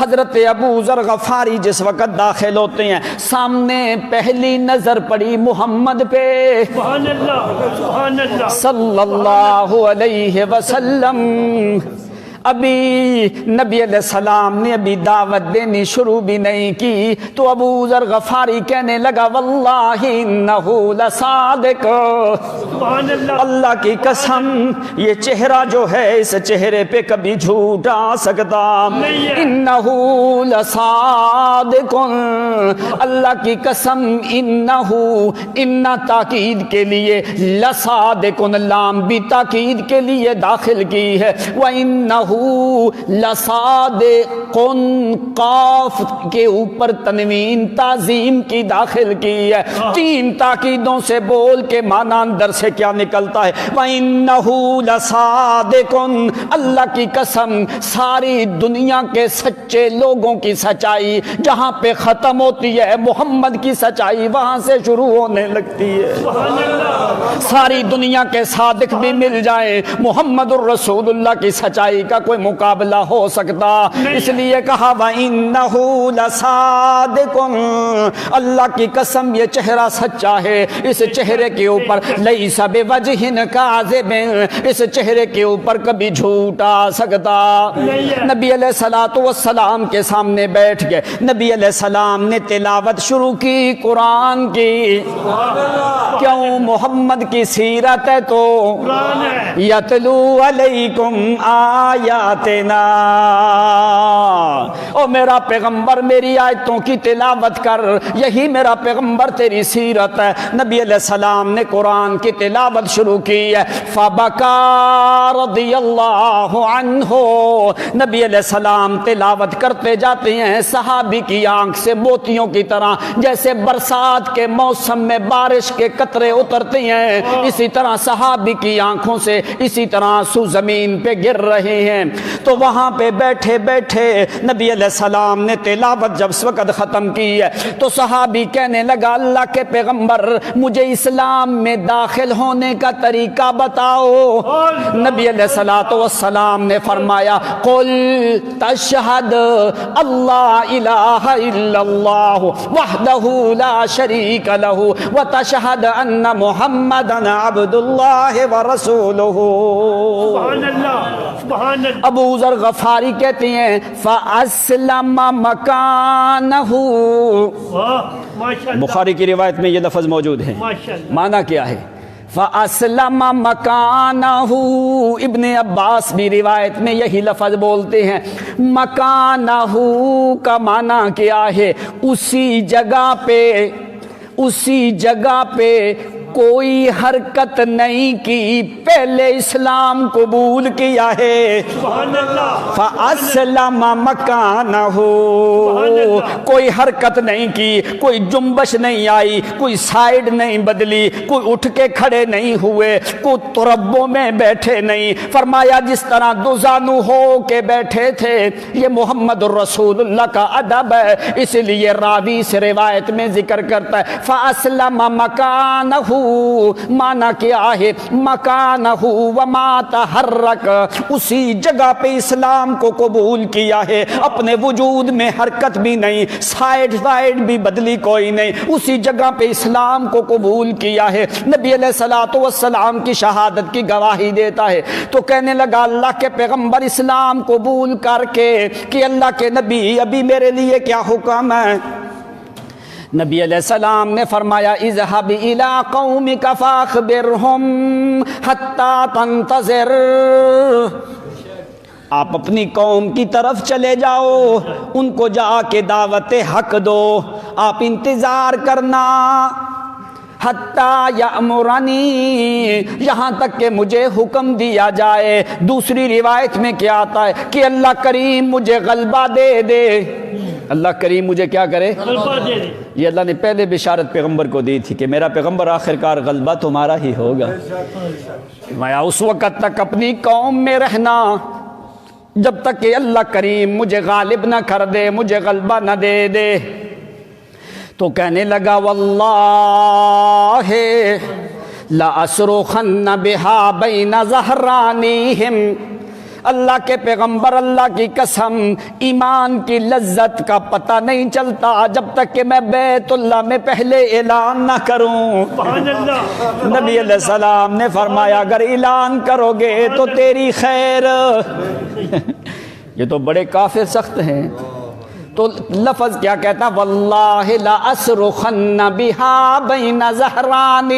حضرت ابو ذر غفاری جس وقت داخل ہوتے ہیں، سامنے پہلی نظر پڑی محمد پہ
سبحان اللہ سبحان اللہ
صلی اللہ علیہ وسلم۔ ابھی نبی علیہ السلام نے ابھی دعوت دینی شروع بھی نہیں کی تو ابو ذر غفاری کہنے لگا واللہ انہو لصادق،
سبحان اللہ
اللہ کی قسم یہ چہرہ جو ہے اس چہرے پہ کبھی جھوٹ آ سکتا، انہو لصادق، اللہ کی قسم انہو، ان تاکید کے لیے، لصادق لام بھی تاکید کے لیے داخل کی ہے، وَإِنَّهُ لصادق، قاف کے اوپر تنوین تعظیم کی داخل کی ہے۔ 3 تاکیدوں سے بول کے معنی اندر سے کیا نکلتا ہے؟ وَإِنَّهُ لَصَادِقٌ، اللہ کی قسم ساری دنیا کے سچے لوگوں کی سچائی جہاں پہ ختم ہوتی ہے محمد کی سچائی وہاں سے شروع ہونے لگتی ہے۔ ساری دنیا کے صادق بھی مل جائیں، محمد الرسول اللہ کی سچائی کا کوئی مقابلہ ہو سکتا، اس لیے کہا وَإِنَّهُ لَصَادِقٌ، اللہ کی قسم یہ چہرہ سچا ہے، اس چہرے کے اوپر لَيْسَ بِوَجْهٍ كَاذِبٍ، اس چہرے کے اوپر کبھی جھوٹ آ سکتا۔ نبی علیہ السلام کے سامنے بیٹھ گئے، نبی علیہ السلام نے تلاوت شروع کی قرآن کی، کیوں؟ محمد کی سیرت ہے تو یتلو علیکم آیاتنا، او میرا پیغمبر میری آیتوں کی تلاوت کر، یہی میرا پیغمبر تیری سیرت ہے۔ نبی علیہ السلام نے قرآن کی تلاوت شروع کی ہے، فبکا رضی اللہ عنہ، نبی علیہ السلام تلاوت کرتے جاتے ہیں، صحابی کی آنکھ سے موتیوں کی طرح جیسے برسات کے موسم میں بارش کے قطرے اترتے ہیں، اسی طرح صحابی کی آنکھوں سے اسی طرح آنسو زمین پہ گر رہے ہیں۔ تو وہاں پہ بیٹھے بیٹھے نبی علیہ السلام نے تلاوت جب اس وقت ختم کی ہے تو صحابی کہنے لگا اللہ کے پیغمبر مجھے اسلام میں داخل ہونے کا طریقہ بتاؤ۔ نبی علیہ السلام نے فرمایا قل تشہد اللہ الہ الا اللہ وحدہ لا شریک لہ وتشہد ان محمدا عبد اللہ ورسولہ۔
سبحان اللہ سبحان اللہ۔
ابو ذر غفاری کہتے ہیں فَأَسْلَمَ مَكَانَهُ،
ماشاء اللہ
بخاری کی روایت میں یہ لفظ موجود ہے،
ماشاء اللہ۔
معنی کیا ہے؟ فَأَسْلَمَ مَكَانَهُ، ابن عباس بھی روایت میں یہی لفظ بولتے ہیں، مکانہو کا معنی کیا ہے؟ اسی جگہ پہ، اسی جگہ پہ کوئی حرکت نہیں کی، پہلے اسلام قبول کیا ہے۔
سبحان اللہ
فَأَسْلَمَ مَكَانَهُ، کوئی حرکت نہیں کی، کوئی جنبش نہیں آئی، کوئی سائیڈ نہیں بدلی، کوئی اٹھ کے کھڑے نہیں ہوئے، کوئی تربوں میں بیٹھے نہیں، فرمایا جس طرح دو زانو ہو کے بیٹھے تھے، یہ محمد الرسول اللہ کا ادب ہے، اس لیے راوی اس روایت میں ذکر کرتا ہے فَأَسْلَمَ مَكَانَهُ، معنی کیا ہے؟ مکانہ وما تحرک، اسی جگہ پہ اسلام کو قبول کیا ہے، اپنے وجود میں حرکت بھی نہیں، سائیڈ وائڈ بھی بدلی کوئی نہیں، اسی جگہ پہ اسلام کو قبول کیا ہے۔ نبی علیہ السلام کی شہادت کی گواہی دیتا ہے تو کہنے لگا اللہ کے پیغمبر اسلام قبول کر کے کہ اللہ کے نبی ابھی میرے لیے کیا حکم ہے؟ نبی علیہ السلام نے فرمایا اذهب الى قومك فاخبرهم حتى تنتظر، آپ اپنی قوم کی طرف چلے جاؤ، ان کو جا کے دعوت حق دو، آپ انتظار کرنا، حتی یامرنی، یہاں تک کہ مجھے حکم دیا جائے۔ دوسری روایت میں کیا آتا ہے کہ اللہ کریم مجھے غلبہ دے دے، اللہ کریم مجھے کیا کرے؟
غلبہ دے دے۔
یہ اللہ نے پہلے بشارت پیغمبر کو دی تھی کہ میرا پیغمبر آخرکار غلبہ تمہارا ہی ہوگا۔ میں اس وقت تک اپنی قوم میں رہنا جب تک کہ اللہ کریم مجھے غالب نہ کر دے، مجھے غلبہ نہ دے دے۔ تو کہنے لگا واللہ لَأَصْرُخَنَّ بِهَا بَيْنَ ظَهْرَانِهِمْ، اللہ کے پیغمبر اللہ کی قسم ایمان کی لذت کا پتہ نہیں چلتا جب تک کہ میں بیت اللہ میں پہلے اعلان نہ کروں۔
سبحان اللہ۔
نبی علیہ السلام نے فرمایا اگر اعلان کرو گے تو تیری خیر۔ یہ تو بڑے کافر سخت ہیں، تو لفظ کیا کہتا واللہ لأصرخن بہا بین ظہرانیہم،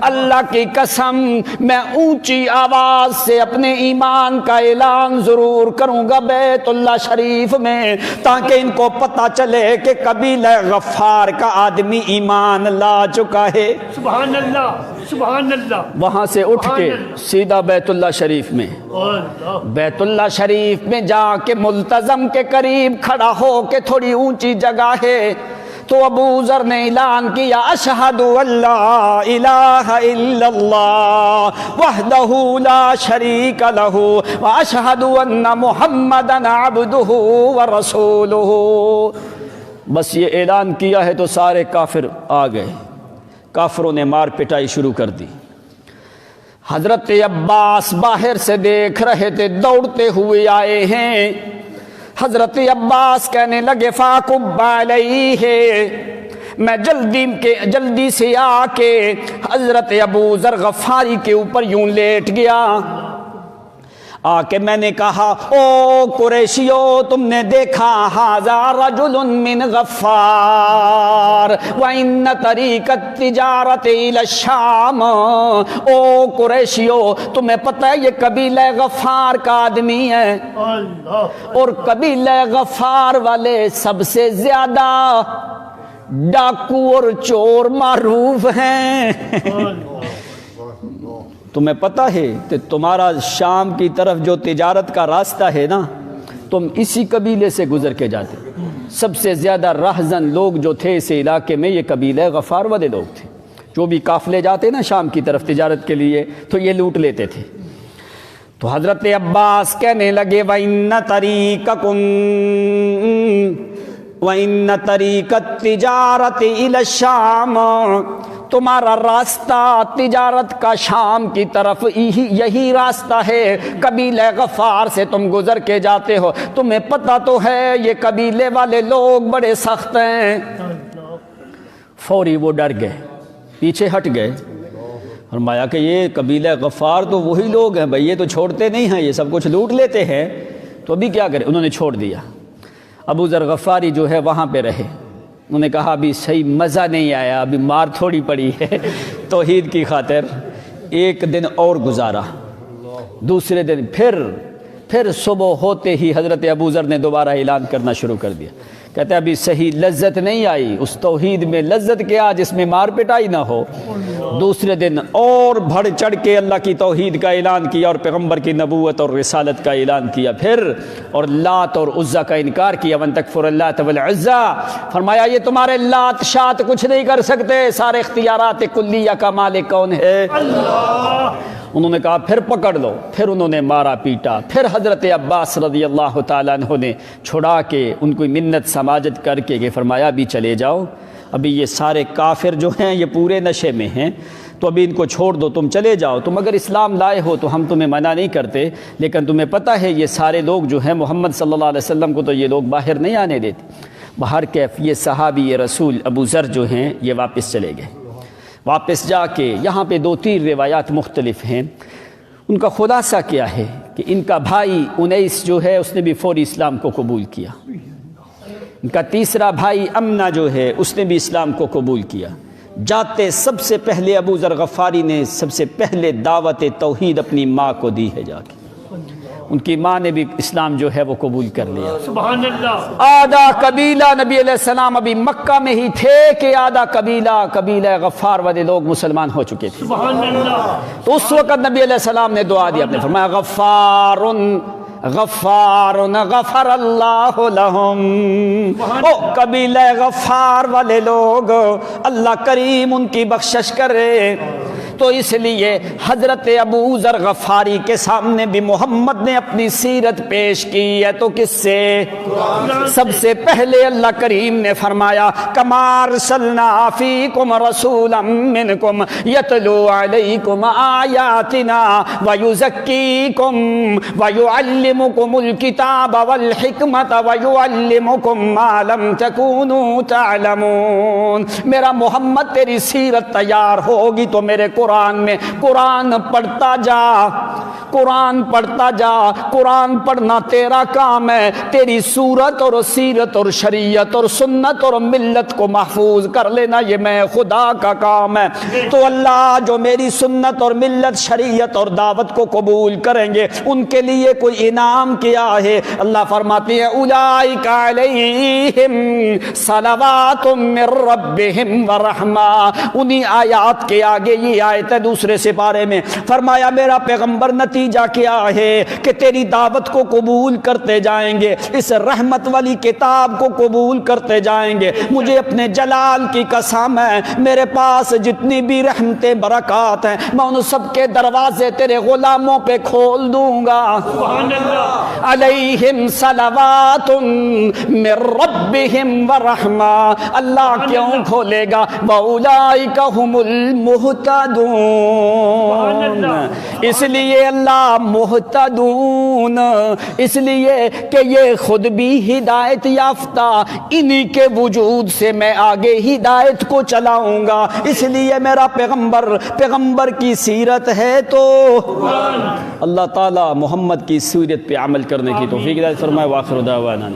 اللہ کی قسم میں اونچی آواز سے اپنے ایمان کا اعلان ضرور کروں گا بیت اللہ شریف میں، تاکہ ان کو پتہ چلے کہ قبیلہ غفار کا آدمی ایمان لا چکا ہے۔
سبحان اللہ، سبحان اللہ۔
وہاں سے اٹھ کے سیدھا بیت اللہ شریف میں،
اللہ،
بیت اللہ شریف میں جا کے ملتزم کے قریب کھڑا ہو کے، تھوڑی اونچی جگہ ہے، تو ابو ذر نے اعلان کیا اشہد ان لا الہ الا اللہ وحدہ لا شریک لہ واشہد ان محمدا عبدہ ورسولہ۔ بس یہ اعلان کیا ہے تو سارے کافر آ گئے، کافروں نے مار پٹائی شروع کر دی۔ حضرت عباس باہر سے دیکھ رہے تھے، دوڑتے ہوئے آئے ہیں۔ حضرت عباس کہنے لگے فاقب علیہ، میں جلدی سے آ کے حضرت ابو ذر غفاری کے اوپر یوں لیٹ گیا۔ آ کے میں نے کہا او قریشیو، تم نے دیکھا ھذا رجل من غفار وان طریق التجارت الی الشام، او قریشیو تمہیں پتہ ہے یہ قبیلہ غفار کا آدمی ہے،
اللہ،
اور قبیلہ غفار والے سب سے زیادہ ڈاکو اور چور معروف ہیں۔ تمہیں پتہ ہے کہ تمہارا شام کی طرف جو تجارت کا راستہ ہے نا، تم اسی قبیلے سے گزر کے جاتے۔ سب سے زیادہ راہزن لوگ جو تھے اس علاقے میں یہ قبیلہ غفار والے لوگ تھے، جو بھی قافلے جاتے نا شام کی طرف تجارت کے لیے تو یہ لوٹ لیتے تھے۔ تو حضرت عباس کہنے لگے وَإِنَّ طَرِيقَكُمْ وَإِنَّ طَرِيقَ التِّجَارَةِ إِلَى الشَّامِ، تمہارا راستہ تجارت کا شام کی طرف یہی راستہ ہے، قبیلہ غفار سے تم گزر کے جاتے ہو، تمہیں پتہ تو ہے یہ قبیلے والے لوگ بڑے سخت ہیں۔ فوری وہ ڈر گئے، پیچھے ہٹ گئے۔ فرمایا کہ یہ قبیلہ غفار تو وہی لوگ ہیں بھائی، یہ تو چھوڑتے نہیں ہیں، یہ سب کچھ لوٹ لیتے ہیں، تو ابھی کیا کریں؟ انہوں نے چھوڑ دیا۔ ابو ذر غفاری جو ہے وہاں پہ رہے، انہوں نے کہا ابھی صحیح مزہ نہیں آیا، ابھی مار تھوڑی پڑی ہے توحید کی خاطر۔ ایک دن اور گزارا، دوسرے دن پھر صبح ہوتے ہی حضرت ابو ذر نے دوبارہ اعلان کرنا شروع کر دیا، کہتے ابھی صحیح لذت نہیں آئی، اس توحید میں لذت کیا جس میں مار پٹائی نہ ہو۔ دوسرے دن اور بڑھ چڑھ کے اللہ کی توحید کا اعلان کیا اور پیغمبر کی نبوت اور رسالت کا اعلان کیا، پھر اور لات اور عزا کا انکار کیا، وَن تکفر اللات والعزا، فرمایا یہ تمہارے لات شات کچھ نہیں کر سکتے، سارے اختیارات کلیہ کا مالک کون ہے؟ اللہ۔ انہوں نے کہا پھر پکڑ لو، پھر انہوں نے مارا پیٹا، پھر حضرت عباس رضی اللہ تعالیٰ عنہ نے چھڑا کے ان کو منت سماجت کر کے کہ فرمایا ابھی چلے جاؤ، ابھی یہ سارے کافر جو ہیں یہ پورے نشے میں ہیں، تو ابھی ان کو چھوڑ دو، تم چلے جاؤ، تم اگر اسلام لائے ہو تو ہم تمہیں منع نہیں کرتے، لیکن تمہیں پتہ ہے یہ سارے لوگ جو ہیں محمد صلی اللہ علیہ وسلم کو تو یہ لوگ باہر نہیں آنے دیتے۔ بہر کیف یہ صحابی یہ رسول ابو ذر جو ہیں یہ واپس چلے گئے۔ واپس جا کے یہاں پہ 2-3 روایات مختلف ہیں، ان کا خلاصہ کیا ہے کہ ان کا بھائی انیس جو ہے اس نے بھی فوری اسلام کو قبول کیا، ان کا تیسرا بھائی امنہ جو ہے اس نے بھی اسلام کو قبول کیا۔ جاتے سب سے پہلے ابو ذر غفاری نے سب سے پہلے دعوت توحید اپنی ماں کو دی ہے، جا کے ان کی ماں نے بھی اسلام جو ہے وہ قبول کر لیا۔
سبحان اللہ۔
آدھا قبیلہ نبی علیہ السلام ابھی مکہ میں ہی تھے کہ آدھا قبیلہ غفار والے لوگ مسلمان ہو چکے تھے۔
سبحان اللہ۔
تو اس وقت نبی علیہ السلام نے دعا دی، اپنے فرمایا غفار غفار غفر اللہ لہم، او قبیلہ غفار والے لوگ اللہ کریم ان کی بخشش کرے۔ تو اس لیے حضرت ابو ذر غفاری کے سامنے بھی محمد نے اپنی سیرت پیش کی ہے، تو کس سے؟ سب سے پہلے اللہ کریم نے فرمایا کما ارسلنا فیکم رسولا منکم یتلو علیکم آیاتنا ویزکیکم ویعلمکم الکتاب والحکمت ویعلمکم ما لم تکونوا تعلمون۔ میرا محمد تیری سیرت تیار ہوگی تو میرے قرآن میں قرآن پڑھتا جا، قرآن پڑھتا جا۔ قرآن پڑھنا تیرا کام ہے، تیری صورت اور سیرت اور شریعت اور سنت اور ملت کو محفوظ کر لینا یہ میں خدا کا کام ہے۔ تو اللہ جو میری سنت اور ملت شریعت اور دعوت کو قبول کریں گے ان کے لیے کوئی انعام کیا ہے؟ اللہ فرماتے ہیں اولئک علیہم صلوات من ربہم ورحمہ۔ انہی آیات کے آگے یہ آیت ہے دوسرے سپارے میں، فرمایا میرا پیغمبر نتیجہ کیا ہے کہ تیری دعوت کو قبول کرتے جائیں گے، اس رحمت والی کتاب کو قبول کرتے جائیں گے۔ مجھے اپنے جلال کی قسم ہے میرے پاس جتنی بھی رحمتیں برکات ہیں میں ان سب کے دروازے تیرے غلاموں پہ کھول دوں گا۔ علیہم صلوات من ربہم ورحمہ۔ اللہ کیوں کھولے گا؟ وَأُولَئِكَ هُمُ الْمُهْتَدُونَ۔ اس لیے اللہ محتدون، اس لیے کہ یہ خود بھی ہدایت یافتہ، انہی کے وجود سے میں آگے ہدایت کو چلاؤں گا۔ اس لیے میرا پیغمبر کی سیرت ہے تو اللہ تعالی محمد کی سیرت پہ عمل کرنے کی توفیق عطا فرمائے۔ وآخر دعوانا